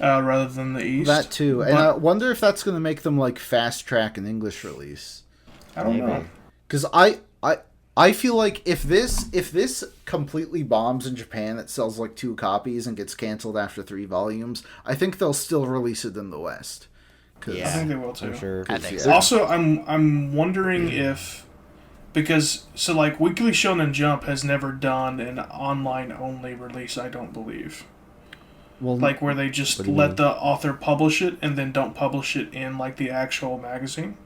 rather than the East. That too, and I wonder if that's going to make them like fast track an English release. I don't know. Because I feel like if this completely bombs in Japan, it sells like 2 copies and gets canceled after 3 volumes. I think they'll still release it in the West. I think they will too. For sure. I think so. Also, I'm wondering if because like Weekly Shonen Jump has never done an online only release. I don't believe. Well, Like where they just let the author publish it and then don't publish it in like the actual magazine.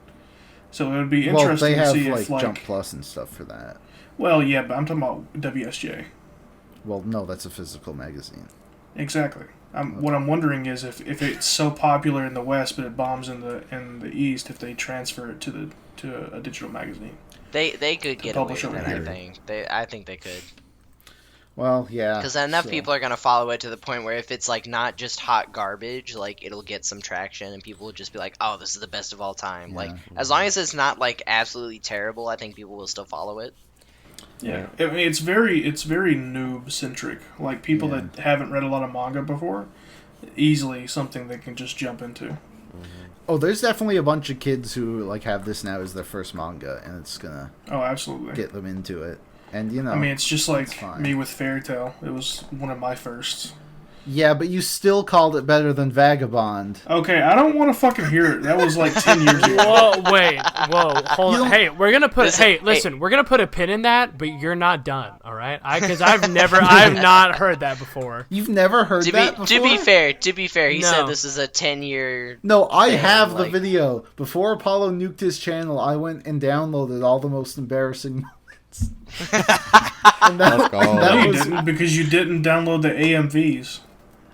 So it would be interesting they have to see like if Jump Plus and stuff for that. Well, yeah, but I'm talking about WSJ. Well, no, that's a physical magazine. Exactly. What I'm wondering is if it's so popular in the West, but it bombs in the East, if they transfer it to a digital magazine. They could get away publish with over it. here. I think they could. Well, yeah. Because enough people are gonna follow it to the point where if it's like not just hot garbage, like it'll get some traction and people will just be like, "Oh, this is the best of all time." Yeah. Like as long as it's not like absolutely terrible, I think people will still follow it. Yeah, I mean, it's very noob centric. Like people that haven't read a lot of manga before, easily something they can just jump into. Oh, there's definitely a bunch of kids who like have this now as their first manga, and it's gonna Oh, absolutely. get them into it. And you know, I mean, it's just like fine. me with Fairy Tail. It was one of my firsts. yeah, but you still called it better than Vagabond. Okay, I don't want to fucking hear it. That was like 10 years ago. Whoa, wait, hold on. Hey, we're gonna put. Listen, Listen, we're gonna put a pin in that, but you're not done, all right? Because I've not heard that before. You've never heard that before? To be fair, he No. said this is a 10-year. No, I thing, have the like- video. Before Apollo nuked his channel, I went and downloaded all the most embarrassing moments. And Let's go. that No, you was- didn't because you didn't download the AMVs.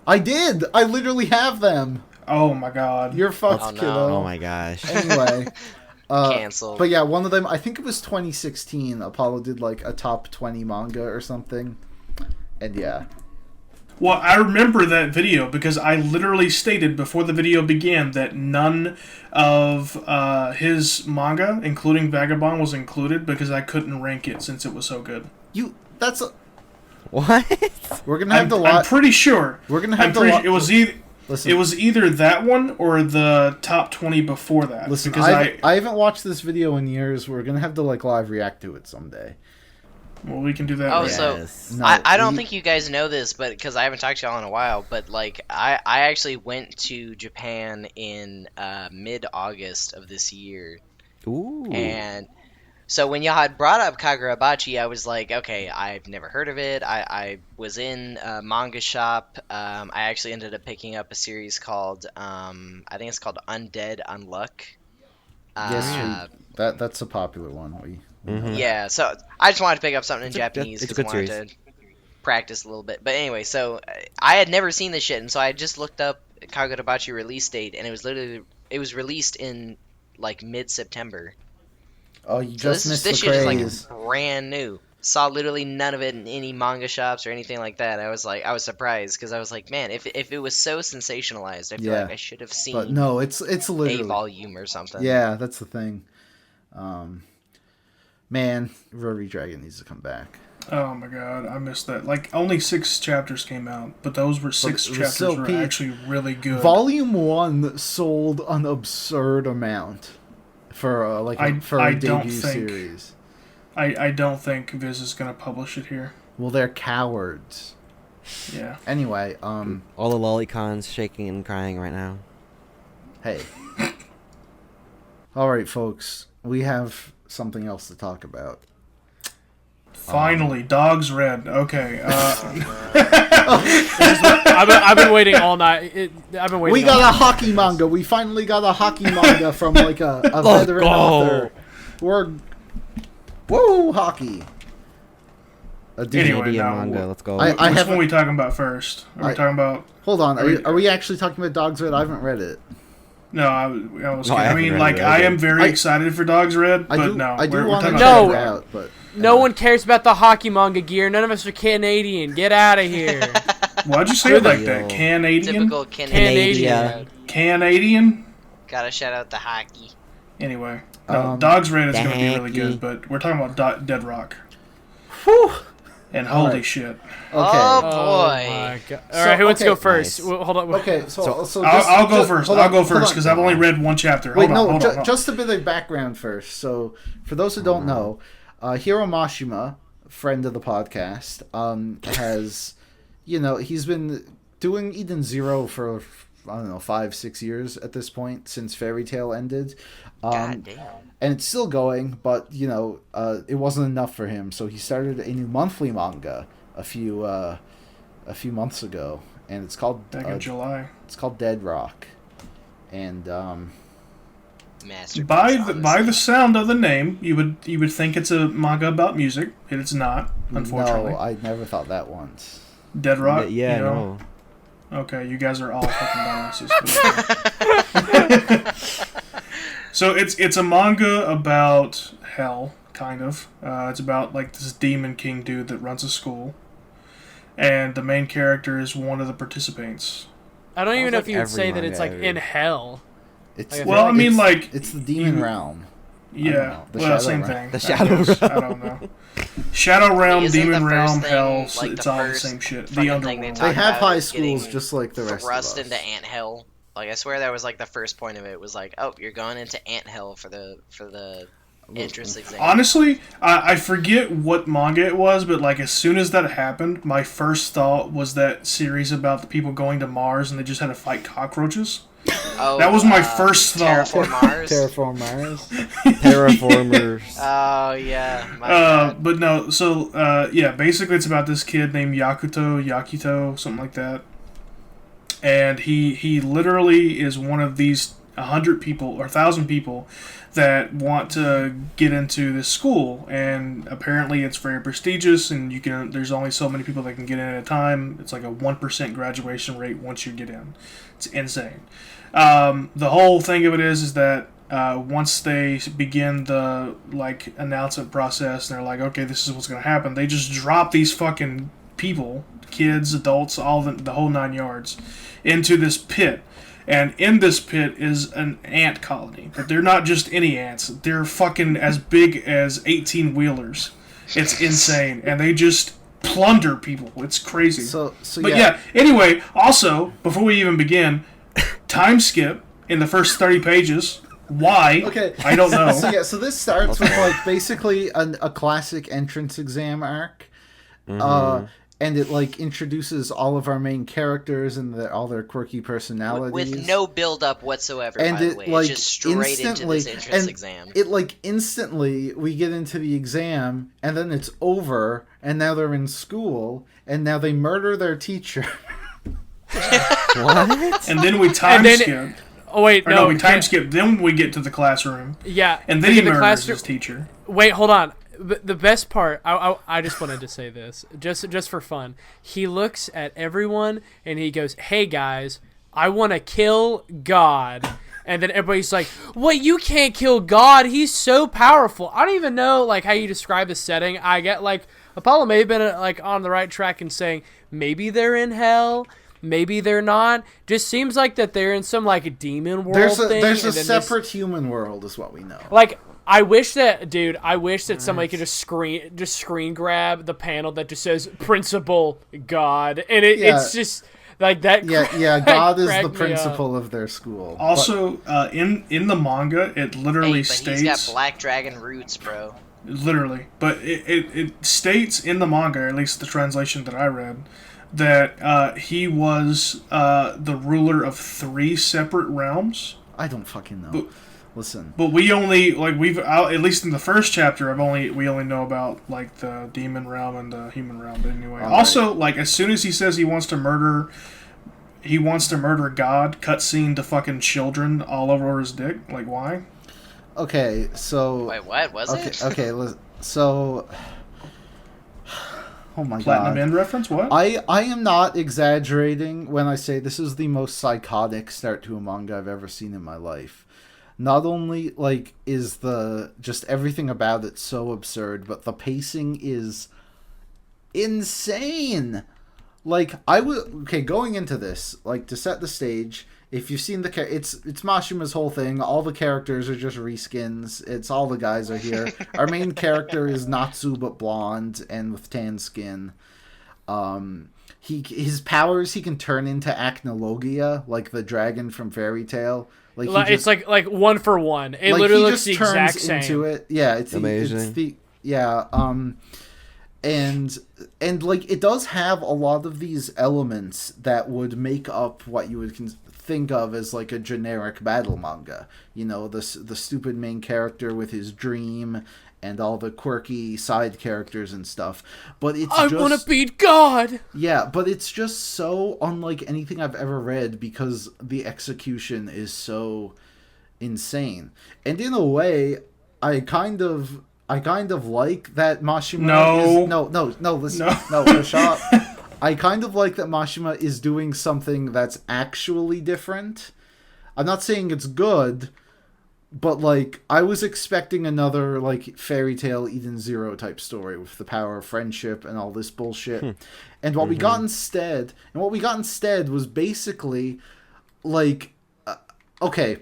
I did. I literally have them. Oh my god. You're fucked, Oh, no. kiddo. Oh my gosh. Anyway. Canceled. But yeah, one of them, I think it was 2016, Apollo did like a top 20 manga or something. And yeah. Well, I remember that video because I literally stated before the video began that none of his manga, including Vagabond, was included because I couldn't rank it since it was so good. That's a, What? we're gonna have to I'm watch. pretty sure. We're gonna have I'm to pretty, wa- it was either Listen, it was either that one or the top 20 before that. listen. because I haven't watched this video in years. We're gonna have to like live react to it someday. well, we can do that. Oh, later. so- Yes. No, I don't we- think you guys know this, but because I haven't talked to y'all in a while, but like I actually went to Japan in mid-August of this year, Ooh. and so when y'all had brought up Kagurabachi, I was like, okay, I've never heard of it. I was in a manga shop. I actually ended up picking up a series called I think it's called Undead Unluck. Yes, that's a popular one. Yeah, so I just wanted to pick up something in It's a- Japanese it's a because I good wanted to practice a little bit. But anyway, so I had never seen this shit, and so I just looked up Kagurabachi release date, and it was released in like mid-September. Oh, you So just missed this the shit is craze. like brand new. Saw literally none of it in any manga shops or anything like that. I was surprised because I was like, man, if it was so sensationalized, I feel Yeah. like I should have But seen no, it's a literally. volume or something. Yeah, that's the thing. Man, Rory Dragon needs to come back. Oh my god, I missed that. Like, only 6 chapters came out, but those were 6 it was chapters so were peak. actually really good. Volume 1 sold an absurd amount for for I a don't debut think- series. I don't think Viz is gonna publish it here. Well, they're cowards. Yeah. Anyway, All the lolicons shaking and crying right now. hey. All right, folks, we have something else to talk about. Finally, Dogs Red. Okay. I've been waiting all night. I've been waiting. We all got a night. hockey manga. We finally got a hockey manga from like a veteran go. author. Whoa, hockey. Anyway, Canadian now, manga. Let's go. I Which haven't- one are we talking about first? Are we talking about... Hold on, Are we- are we actually talking about Dogs Red? I haven't read it. No, I was No, kidding. I I haven't mean, read like, it I either. am very excited for Dogs Red, but I do. no. I do we're want to talking check about No. it Red. out, but No one cares about the hockey manga gear. None of us are Canadian. Get out of here. Why'd you say it like that? Yo. Canadian? Typical Canadian. Canadian? Gotta shout out the hockey. Anyway. No, Dogs Red is going to be really good, but we're talking about Dead Rock. whew. And holy Alright. shit. Okay. Oh Oh boy. my god! All So, right, who wants to go okay. first? Nice. Well, hold on. Okay, so I'll go first. hold I'll on, go hold first on. because I've only read one chapter. Wait, Hold on. just a bit of background first. So, for those who don't know, Hiro Mashima, friend of the podcast, has, he's been doing Eden Zero for, I don't know, 5-6 years at this point since Fairy Tail ended. God damn. And it's still going, but, it wasn't enough for him. So he started a new monthly manga a few months ago, and it's called Back in July. It's called Dead Rock, and Masterpiece, By honestly. the sound of the name, you would think it's a manga about music, and it's not, unfortunately. no, I never thought that once. Dead Rock. Yeah, you know? no. Okay, you guys are all fucking dumbasses. So it's a manga about hell, kind of. It's about like this demon king dude that runs a school, and the main character is one of the participants. I don't even Sounds know like if you would every say that it's like manga in hell. It's Like, Well, I mean, it's, like, it's the demon you- realm. Yeah, know, the well, Shadow same Realm. thing. The I Shadow guess. I Realm. don't know. Shadow Realm, Isn't the Demon first Realm, thing, Hell, like, it's the all the first same shit. fucking The thing they underworld. talk They have about high is getting schools just like the rest of thrust us. into ant hell. Like, I swear that was like the first point of it was like, oh, you're going into ant hell for the entrance exam. Honestly, I forget what manga it was, but like as soon as that happened, my first thought was that series about the people going to Mars and they just had to fight cockroaches. Oh, that was my first thought. Terraform Mars. Terraform Mars. Terraformers. Oh yeah. My bad. But no, so yeah, basically it's about this kid named Yakito, something like that. And he literally is one of these 100 people or 1,000 people that want to get into this school, and apparently it's very prestigious, and there's only so many people that can get in at a time. It's like a 1% graduation rate once you get in. It's insane. The whole thing of it is that once they begin the like announcement process, and they're like, okay, this is what's going to happen, they just drop these fucking people, kids, adults, all the whole 9 yards, into this pit. And in this pit is an ant colony. But they're not just any ants. They're fucking as big as 18-wheelers. It's insane. And they just plunder people. It's crazy. So But yeah, anyway, also, before we even begin, time skip in the first 30 pages. Why? Okay. I don't know. So this starts with like basically a classic entrance exam arc, and it like introduces all of our main characters and all their quirky personalities With no build up whatsoever. And by it the way, like it's just straight into instantly this entrance and exam. it like instantly we get into the exam and then it's over and now they're in school and now they murder their teacher. What? And then we time And then- skip. Oh wait, Or no, no, we time can't- skip. Then we get to the classroom. Yeah, And then like he in the murders classroom- his teacher. Wait, hold on. The best part, I just wanted to say this, just for fun. He looks at everyone and he goes, "Hey guys, I want to kill God." And then everybody's like, "What? You can't kill God? He's so powerful." I don't even know like how you describe the setting. I get like Apollo may have been like on the right track in saying maybe they're in hell, maybe they're not. Just seems like that they're in some like demon world thing. There's a and then separate human world, is what we know. like I wish that somebody could just screen grab the panel that just says Principal God, and it's just like that. Yeah. God is the cracked me up. principal of their school. Also, in the manga, it literally Hey, but states he's got black dragon roots, bro. literally, but it states in the manga, or at least the translation that I read, that he was the ruler of 3 separate realms. I don't fucking know. But- Listen. But we only at least in the first chapter, we only know about like the demon realm and the human realm. But anyway, All also like as soon as he says he wants to murder God, cutscene to fucking children all over his dick. Like why? Okay, so... Wait, what was it? Okay, so... Oh my Platinum god. End reference? What? I am not exaggerating when I say this is the most psychotic start to a manga I've ever seen in my life. Not only like is the just everything about it so absurd, but the pacing is insane. Like going into this, like to set the stage, if you've seen it's Mashima's whole thing. All the characters are just reskins. It's all the guys are here. Our main character is Natsu but blonde and with tan skin. His powers, he can turn into Acnologia, like the dragon from Fairy Tale. Like It's like 1 for 1. It like literally he looks just the exact turns same. into it. Yeah, it's Amazing. And like it does have a lot of these elements that would make up what you would think of as like a generic battle manga. You know, the stupid main character with his dream and all the quirky side characters and stuff. But I want to beat God. Yeah, but it's just so unlike anything I've ever read because the execution is so insane. And in a way, I kind of like that Mashima shut up. I kind of like that Mashima is doing something that's actually different. I'm not saying it's good, but like I was expecting another like Fairy Tale Eden Zero type story with the power of friendship and all this bullshit. And what we got instead, was basically like okay,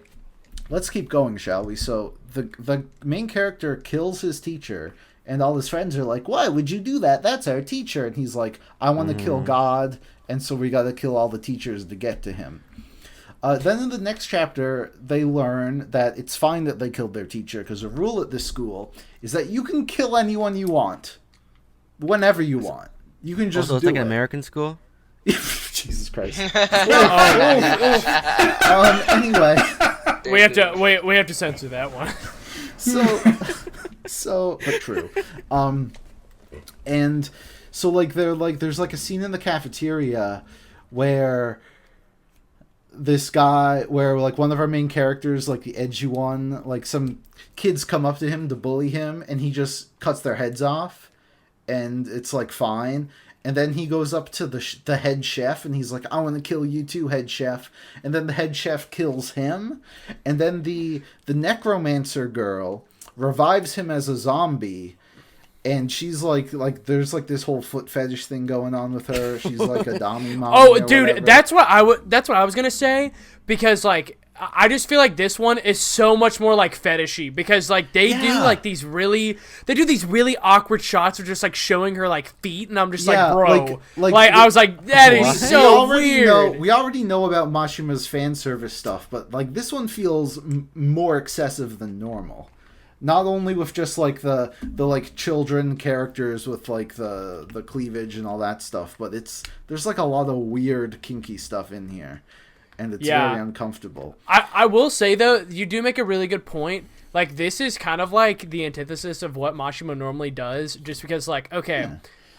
let's keep going, shall we? So the main character kills his teacher, and all his friends are like, "Why would you do that? That's our teacher." And he's like, "I want to kill God, and so we got to kill all the teachers to get to him." Then in the next chapter, they learn that it's fine that they killed their teacher, because the rule at this school is that you can kill anyone you want, whenever you want. You can just Also, it's do like it. an American school. Jesus Christ. Oh, Anyway, we have to censor that one. but true. And so like there's like a scene in the cafeteria where like one of our main characters, like the edgy one, like some kids come up to him to bully him, and he just cuts their heads off, and it's like fine. And then he goes up to the head chef, and he's like, "I want to kill you too, head chef." And then the head chef kills him, and then the necromancer girl revives him as a zombie. And she's like there's like this whole foot fetish thing going on with her. She's like a dummy mom. Oh, dude, that's what I was gonna say, because like I just feel like this one is so much more like fetishy, because like they do these really awkward shots of just like showing her like feet, and I'm just like, bro, I was like, that is so weird. We already know about Mashima's fan service stuff, but like this one feels more excessive than normal. Not only with just like the like children characters with like the cleavage and all that stuff, but there's like a lot of weird kinky stuff in here, and it's very uncomfortable. I will say though, you do make a really good point. Like this is kind of like the antithesis of what Mashima normally does, just because like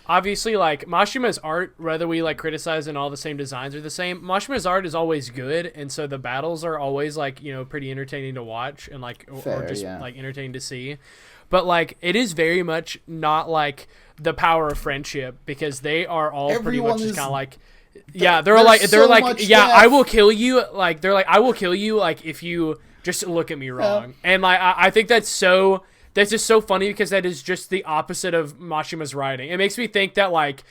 obviously like Mashima's art, whether we like criticize and all the same designs are the same, Mashima's art is always good, and so the battles are always like, you know, pretty entertaining to watch, and like or just like entertaining to see. But like it is very much not like the power of friendship, because they are all pretty much just kind of like Yeah, There's so like, much yeah, death. I will kill you. Like, they're like, I will kill you. Like, if you just look at me wrong. And like, I think that's just so funny because that is just the opposite of Mashima's writing. It makes me think that like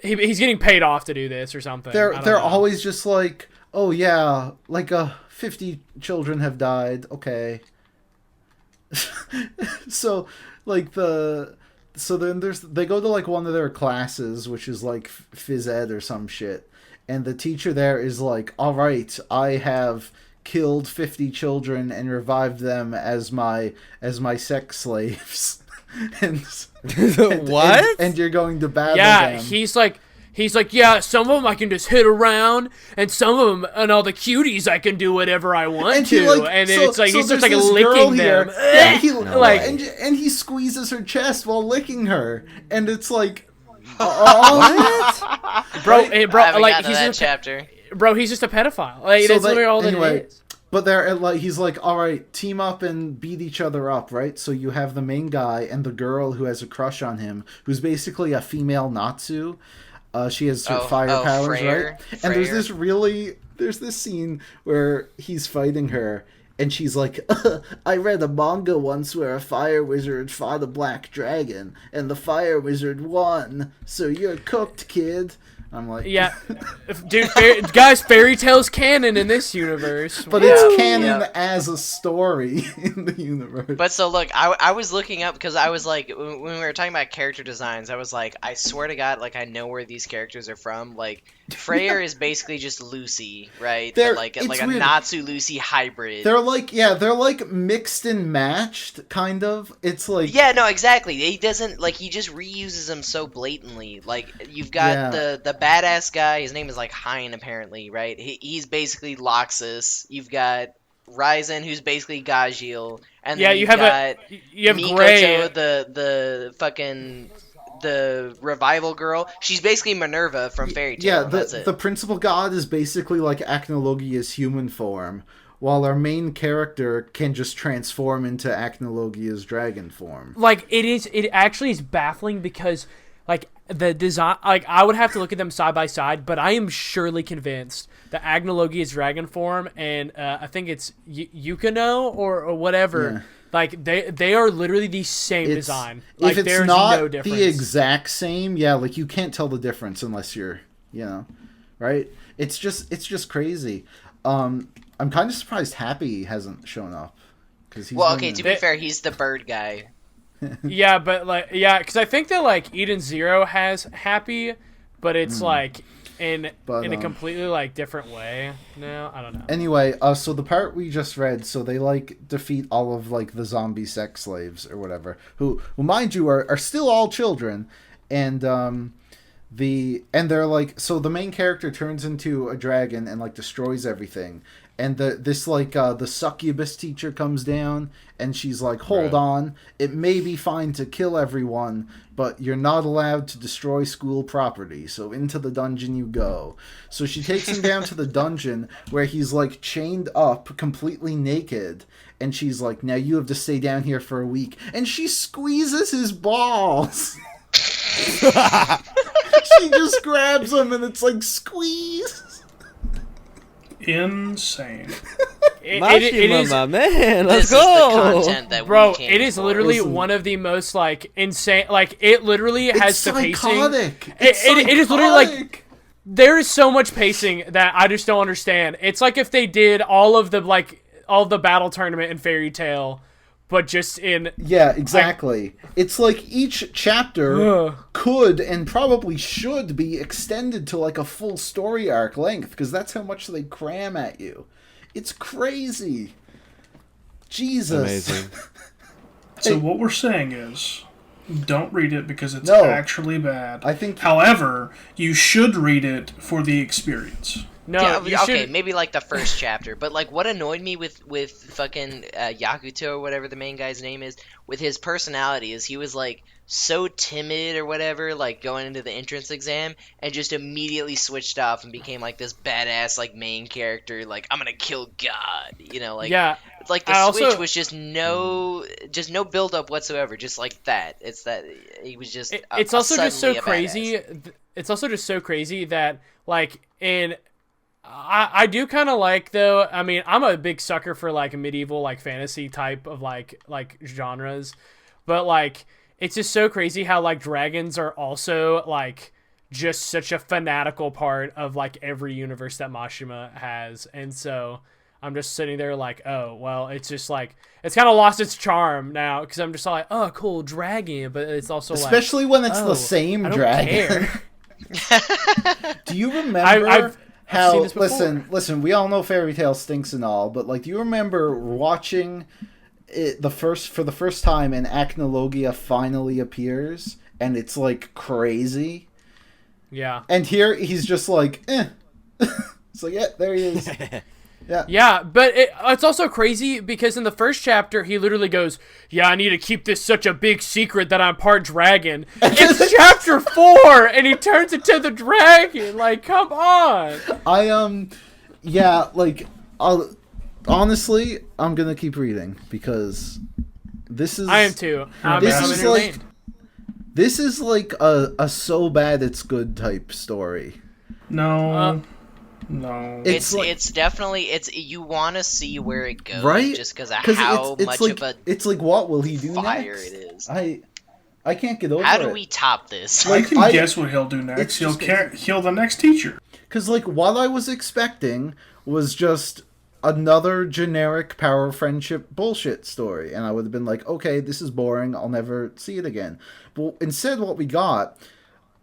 he's getting paid off to do this or something. They're I don't know. always just like, oh yeah, like 50 children have died. Okay. So like then they go to like one of their classes, which is like phys ed or some shit, and the teacher there is like, all right, I have killed 50 children and revived them as my sex slaves. and What? and you're going to battle Yeah, them. he's like, yeah, some of them I can just hit around, and some of them and all the cuties I can do whatever I want And to. he, like, And so- it's like so he's just there's like this girl licking here. them. Yeah, he, No like, way. and he squeezes her chest while licking her, and it's like, oh, Bro, Right? and bro, I haven't like gotten to he's that just chapter. bro, he's just a pedophile. Like So that's they- literally all that anyway, it is. But they're like, he's like, all right, team up and beat each other up, right? So you have the main guy and the girl who has a crush on him, who's basically a female Natsu. She has her fire powers, Freyr. right? And Freyr. there's this scene where he's fighting her, and she's like, I read a manga once where a fire wizard fought a black dragon, and the fire wizard won. So you're cooked, kid. I'm like, Yeah, dude, guys, fairy tales canon in this universe. But Woo! it's canon Yeah. as a story in the universe. But so look, I was looking up because I was like, when we were talking about character designs, I was like, I swear to God, like I know where these characters are from. Like Freyr is basically just Lucy, right? They're- But, like it's a weird. Natsu Lucy hybrid. They're like mixed and matched, kind of. It's like, Yeah, no, exactly. He doesn't like he just reuses them so blatantly. Like you've got Yeah. the badass guy. His name is like Hein, apparently, right? He's basically Loxus. You've got Ryzen, who's basically Gajil, and Yeah, then you you've have got you have Mikoto, Gray. the fucking the revival girl. She's basically Minerva from Fairy Tail. yeah, that's it. the principal god is basically like Acnologia's human form, while our main character can just transform into Acnologia's dragon form. Like it actually is baffling because like the design, like I would have to look at them side by side, but I am surely convinced that Agnologia's dragon form and I think it's Yukino or whatever. Yeah. Like they are literally the same It's, design. Like if it's there's not no difference. the exact same, yeah, like you can't tell the difference unless you're, right? It's just crazy. I'm kind of surprised Happy hasn't shown up because he's well, been okay, in- to be fair, he's the bird guy. Yeah, but like because I think that like Eden Zero has Happy, but it's like But, in a completely like different way. No, I don't know. Anyway, so the part we just read, so they like defeat all of like the zombie sex slaves or whatever, who mind you are still all children, and they're like, so the main character turns into a dragon and like destroys everything, and the succubus teacher comes down and she's like, hold on, it may be fine to kill everyone, but you're not allowed to destroy school property, so into the dungeon you go. So she takes him down to the dungeon where he's like chained up completely naked, and she's like, now you have to stay down here for a week, and she squeezes his balls. She just grabs him and it's like, squeeze. Insane. It Mashima, is, my man, This let's is the go. content that bro. we came It is for. literally Listen. one of the most like insane. Like it literally has It's the pacing. psychotic. It is literally like there is so much pacing that I just don't understand. It's like if they did all of the battle tournament in Fairy Tail, but just in Yeah, exactly. It's like each chapter Ugh. could and probably should be extended to like a full story arc length, because that's how much they cram at you. It's crazy. Jesus. Amazing. So what we're saying is, don't read it because it's No. actually bad. I think- However, you should read it for the experience. no. Yeah, you okay, should, maybe like the first chapter, but like what annoyed me with fucking Yakuto or whatever the main guy's name is, with his personality is he was like so timid or whatever, like going into the entrance exam, and just immediately switched off and became like this badass like main character, like I'm gonna kill God, like yeah. it's like the I also- switch was just no build up whatsoever, just like that. It's that he was just It's also just so suddenly a crazy. badass. it's also just so crazy that like I do kind of like, though. I mean, I'm a big sucker for like medieval, like fantasy type of like genres, but like it's just so crazy how like dragons are also like just such a fanatical part of like every universe that Mashima has, and so I'm just sitting there like, oh well, it's just like it's kind of lost its charm now because I'm just like, oh cool dragon, but it's also especially like, when it's oh, the same I don't dragon. care. Do you remember I've how? seen this before. Listen. We all know fairy tale stinks and all, but like, do you remember watching it for the first time, and Acnologia finally appears, and it's like crazy. Yeah. And here he's just like, eh. It's like, yeah, there he is. Yeah. Yeah, but it's also crazy because in the first chapter, he literally goes, yeah, I need to keep this such a big secret that I'm part dragon. It's chapter 4, and he turns into the dragon. Like, come on. Yeah, like, honestly, I'm gonna keep reading because this is... I am too. I'm like... This is like a so bad it's good type story. No. It's definitely you want to see where it goes, right? Just because of how it's much like, of a it's like what will he do fire next? It is. I can't get over it. How do we top this? I can guess what he'll do next. He'll kill the next teacher. Because like what I was expecting was just another generic power friendship bullshit story, and I would have been like, okay, this is boring. I'll never see it again. But instead, what we got,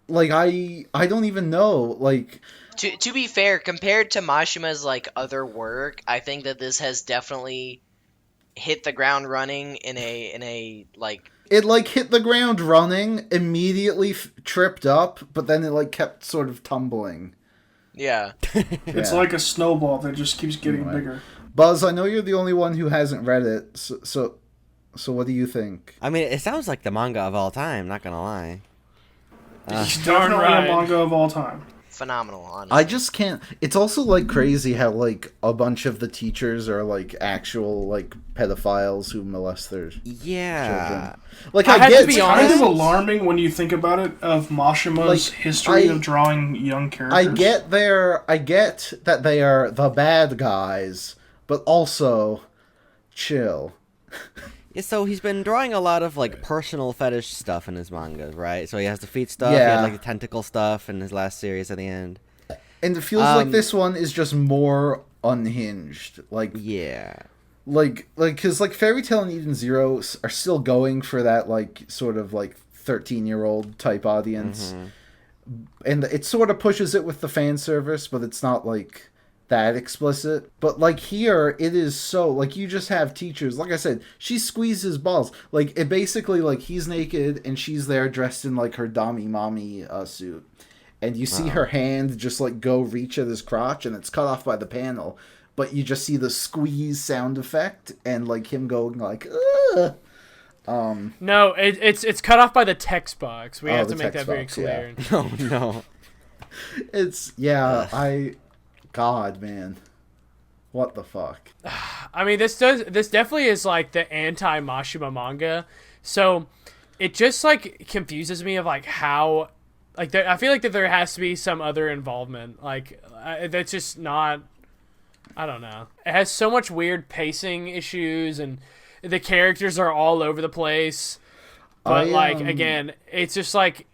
like I don't even know, like. To be fair, compared to Mashima's like other work, I think that this has definitely hit the ground running in a like. It like hit the ground running, immediately tripped up, but then it like kept sort of tumbling. Yeah. It's like a snowball that just keeps getting bigger. Buzz, I know you're the only one who hasn't read it, so what do you think? I mean, it sounds like the manga of all time, not gonna lie. It's definitely a manga of all time. Phenomenal, honestly. I just can't. It's also like crazy how like a bunch of the teachers are like actual like pedophiles who molest their children. Like I get, to be it's honest, kind of alarming when you think about it of Mashima's history of drawing young characters. I get that they are the bad guys, but also chill. Yeah, so he's been drawing a lot of like personal fetish stuff in his mangas, right? So he has the feet stuff, he had like the tentacle stuff in his last series at the end. And it feels like this one is just more unhinged. Like because like Fairy Tail and Eden Zero are still going for that like sort of like 13-year-old type audience. Mm-hmm. And it sort of pushes it with the fan service, but it's not like that explicit. But like here it is so like you just have teachers, like I said, she squeezes balls, like it basically like he's naked and she's there dressed in like her dami mommy suit, and you see her hand just like go reach at his crotch, and it's cut off by the panel, but you just see the squeeze sound effect and like him going like ugh. No, it's cut off by the text box. We have to make that very clear. Yeah. No. It's God, man, what the fuck? I mean, this definitely is like the anti-Mashima manga, so it just like confuses me of like how, like I feel like that there has to be some other involvement, like that's just not. I don't know. It has so much weird pacing issues, and the characters are all over the place. But like again, it's just like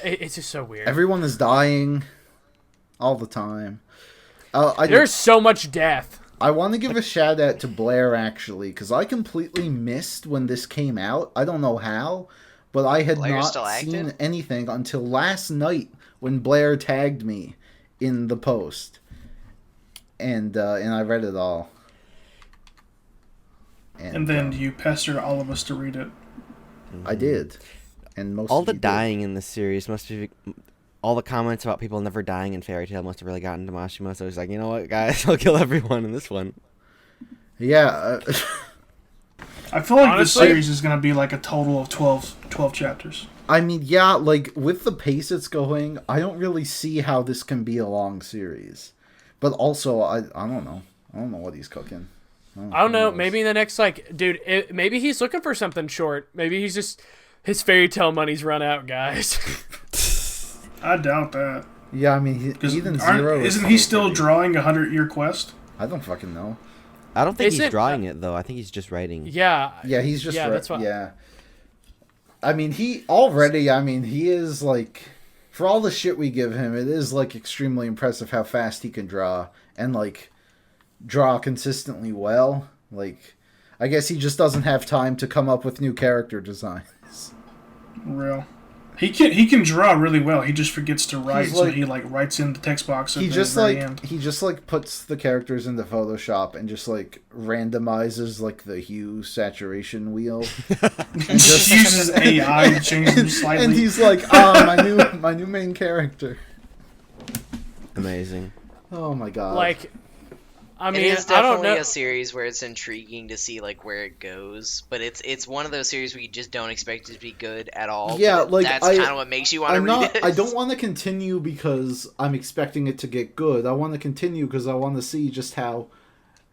it's just so weird. Everyone is dying all the time. There's so much death. I want to give a shout out to Blair, actually, because I completely missed when this came out. I don't know how, but I had Blair's not seen anything until last night when Blair tagged me in the post, and I read it all. And then you pestered all of us to read it. I did, and most all of the you dying in this series must be. All the comments about people never dying in Fairy Tail must have really gotten to Mashima, so he's like, you know what, guys, I'll kill everyone in this one. Yeah. I feel like this series is going to be like a total of 12 chapters. I mean, yeah, like, with the pace it's going, I don't really see how this can be a long series. But also, I don't know. I don't know what he's cooking. I don't know. Maybe in the next, like, dude, maybe he's looking for something short. Maybe he's just, his Fairy Tail money's run out, guys. I doubt that. Yeah, I mean, even Zero. Isn't he still drawing a 100-year quest? I don't fucking know. I don't think Is he's it- drawing it though. I think he's just writing. Yeah. Yeah, he's just that's what. yeah. I mean, he already. I mean, he is like, for all the shit we give him, it is like extremely impressive how fast he can draw and like draw consistently well. Like, I guess he just doesn't have time to come up with new character designs. Real. He can draw really well. He just forgets to write, so like- he like writes in the text box at He the just very like end. he just like puts the characters into Photoshop and just like randomizes like the hue saturation wheel. He just uses AI to change them slightly. And he's like, my new main character. Amazing. Oh my god. Like, I mean, it is I don't definitely know. a series where it's intriguing to see like where it goes, but it's one of those series where you just don't expect it to be good at all. Yeah, but like, that's I- kind of what makes you want to I'm read not. it. I don't want to continue because I'm expecting it to get good. I want to continue because I want to see just how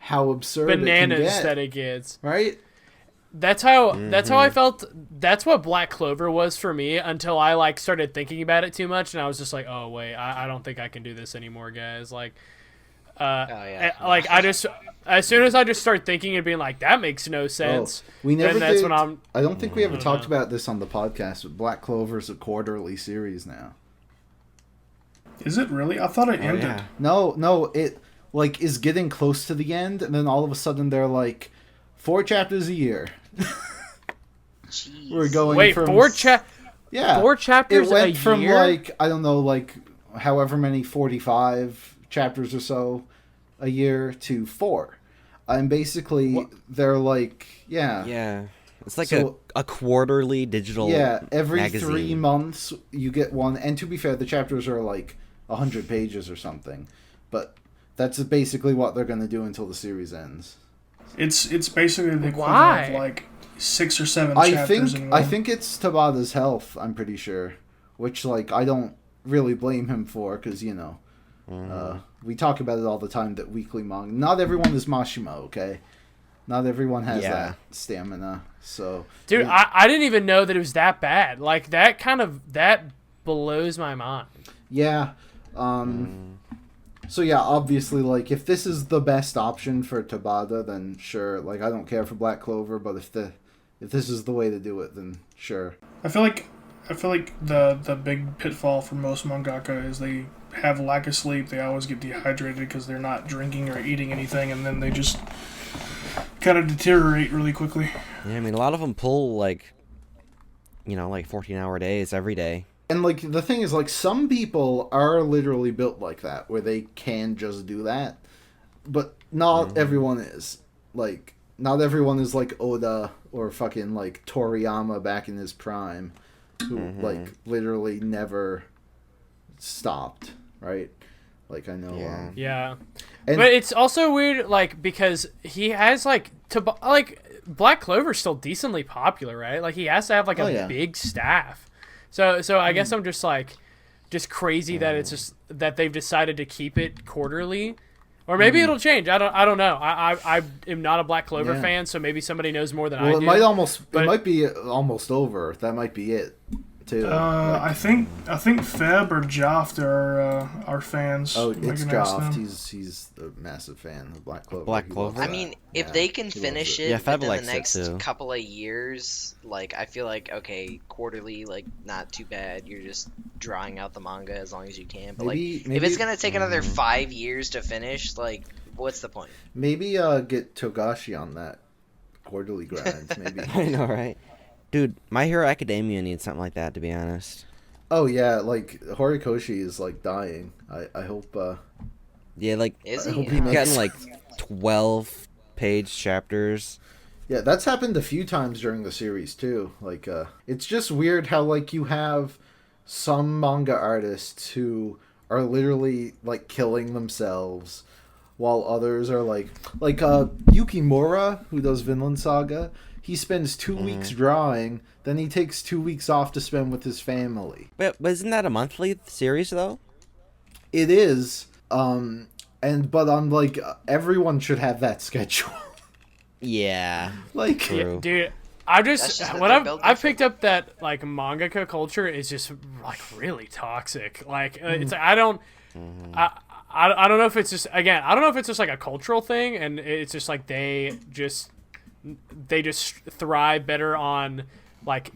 absurd it can Bananas get. that it gets. Right? That's how I felt. That's what Black Clover was for me until I like started thinking about it too much, and I was just like, oh wait, I don't think I can do this anymore, guys. Like, like I just as soon as I just start thinking and being like, that makes no sense. We never then that's did. when I'm. I don't think we ever talked know. about this on the podcast, but Black Clover's a quarterly series now. Is it really? I thought it Oh, ended. yeah. No, it like is getting close to the end, and then all of a sudden they're like 4 chapters a year. Jeez. We're going Wait, from four chapters It went a from year. like I don't know, like however many 45 chapters or so a year to 4, and basically they're like Yeah. It's like So- a quarterly digital every magazine. 3 months you get one, and to be fair, the chapters are like 100 pages or something, but that's basically what they're going to do until the series ends. It's basically the equivalent Why? of like 6 or 7 I chapters think in I one. think it's Tabata's health. I'm pretty sure, which like I don't really blame him for because we talk about it all the time that weekly manga. Not everyone is Mashima, okay? Not everyone has Yeah. that stamina. So Dude, yeah. I didn't even know that it was that bad. Like that blows my mind. Yeah. So yeah, obviously, like if this is the best option for Tabata, then sure. Like I don't care for Black Clover, but if this is the way to do it, then sure. I feel like the big pitfall for most mangaka is they have lack of sleep. They always get dehydrated because they're not drinking or eating anything, and then they just kind of deteriorate really quickly. Yeah, I mean, a lot of them pull like 14-hour days every day. And like the thing is, like some people are literally built like that, where they can just do that, but not everyone is. Like not everyone is like Oda or fucking like Toriyama back in his prime, who like literally never stopped. Right? Like I know. Yeah. Yeah. And- But it's also weird, like, because he has, like, Black Clover's still decently popular, right? Like, he has to have, like, Oh, a yeah. big staff. So I guess I'm just, like, just crazy that it's just, that they've decided to keep it quarterly. Or maybe it'll change. I don't know. I am not a Black Clover Yeah. fan, so maybe somebody knows more than I Well, do. it might be almost over. That might be it, too. I think Feb or Joft are fans. Oh, I it's can ask Joft. them. He's a massive fan of Black Clover. Black He loves Clover? I that. mean, if Yeah, they can he finish loves it Yeah, Fab within likes the it next too. couple of years, like I feel like okay, quarterly, like not too bad. You're just drawing out the manga as long as you can. But Maybe- like, if it's maybe- gonna take another 5 years to finish, like, what's the point? Maybe get Togashi on that quarterly grind. Maybe. I know, right? Dude, My Hero Academia needs something like that, to be honest. Oh yeah, like Horikoshi is like dying. I hope. Yeah, like Is I he? hope he Yeah. makes- getting like 12-page chapters. Yeah, that's happened a few times during the series too. Like, it's just weird how like you have some manga artists who are literally like killing themselves, while others are like Yukimura, who does Vinland Saga. He spends 2 weeks drawing, then he takes 2 weeks off to spend with his family. But isn't that a monthly series, though? It is, but I'm like, everyone should have that schedule. Yeah. Like, True. Dude, That's just what they're I've built I've different. picked up that like mangaka culture is just like really toxic. Like it's I don't I don't know if it's just again I don't know if it's just like a cultural thing and it's just like they just thrive better on like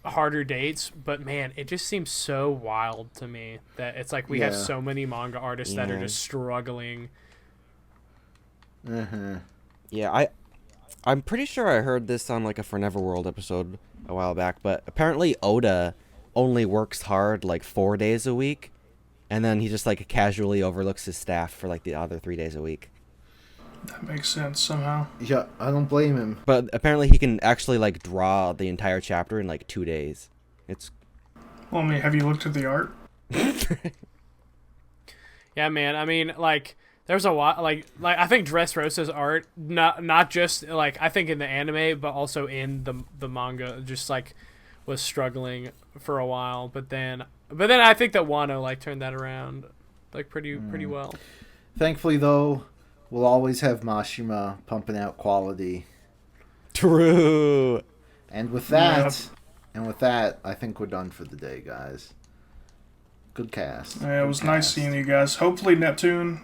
harder dates, but man, it just seems so wild to me that it's like we have Yeah. so many manga artists that are Yeah. just struggling. Uh-huh. Yeah, I'm pretty sure I heard this on like a For Never World episode a while back, but apparently Oda only works hard like 4 days a week, and then he just like casually overlooks his staff for like the other 3 days a week. That makes sense somehow. Yeah, I don't blame him. But apparently he can actually like draw the entire chapter in like 2 days. It's Well, I mean, have you looked at the art? Yeah, man. I mean, like, there's a lot, like I think Dressrosa's art, not just like I think in the anime, but also in the manga, just like was struggling for a while. But then I think that Wano like turned that around, like pretty well. Thankfully, though, we'll always have Mashima pumping out quality. true. And with that, I think we're done for the day, guys. Good cast. Yeah, it Good was nice cast. seeing you guys. Hopefully, Neptune,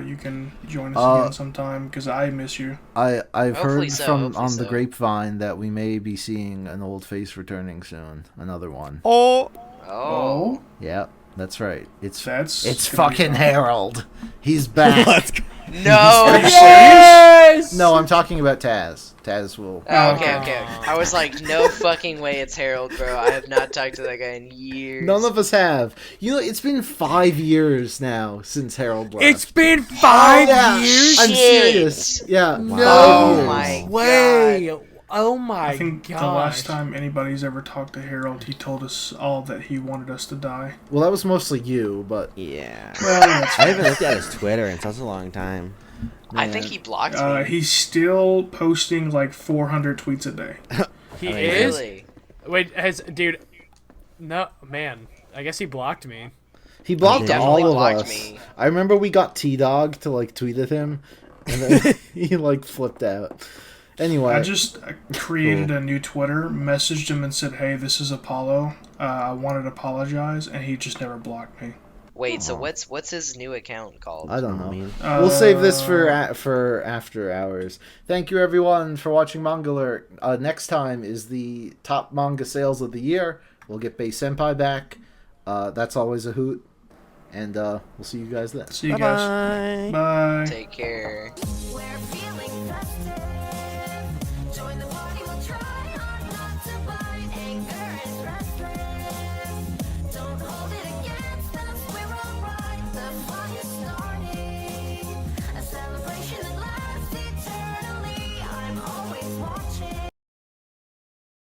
you can join us again sometime because I miss you. I've Hopefully heard so, from hopefully on the so. grapevine that we may be seeing an old face returning soon. Another one. Oh, Oh. Yeah, that's right. It's That's it's gonna be fucking fun. Harold. He's back. let's go. No. Yes. No, I'm talking about Taz. Taz will. Oh, okay. I was like, no fucking way it's Harold, bro. I have not talked to that guy in years. None of us have. You know, it's been 5 years now since Harold left. It's been 5 Yeah, years. I'm Shit. serious. Yeah. Wow. Oh years. my Way. Oh my I think gosh. the last time anybody's ever talked to Harold, he told us all that he wanted us to die. Well, that was mostly you, but Yeah. Well, that's I haven't looked at his Twitter in such a long time. I think he blocked me. he's still posting like 400 tweets a day. He I mean, is. Really? Wait, dude? No, man. I guess he blocked me. he blocked definitely all of blocked us. me. I remember we got T-Dog to like tweet at him, and then he like flipped out. Anyway, I just created a new Twitter, messaged him and said, "Hey, this is Apollo. I wanted to apologize," and he just never blocked me. Wait, so what's his new account called? I don't know. I mean, We'll save this for after hours. Thank you everyone for watching Manga Alert. Next time is the top manga sales of the year. We'll get Bay Senpai back. That's always a hoot. And we'll see you guys then. See you guys. bye. Bye. Take care. We're feeling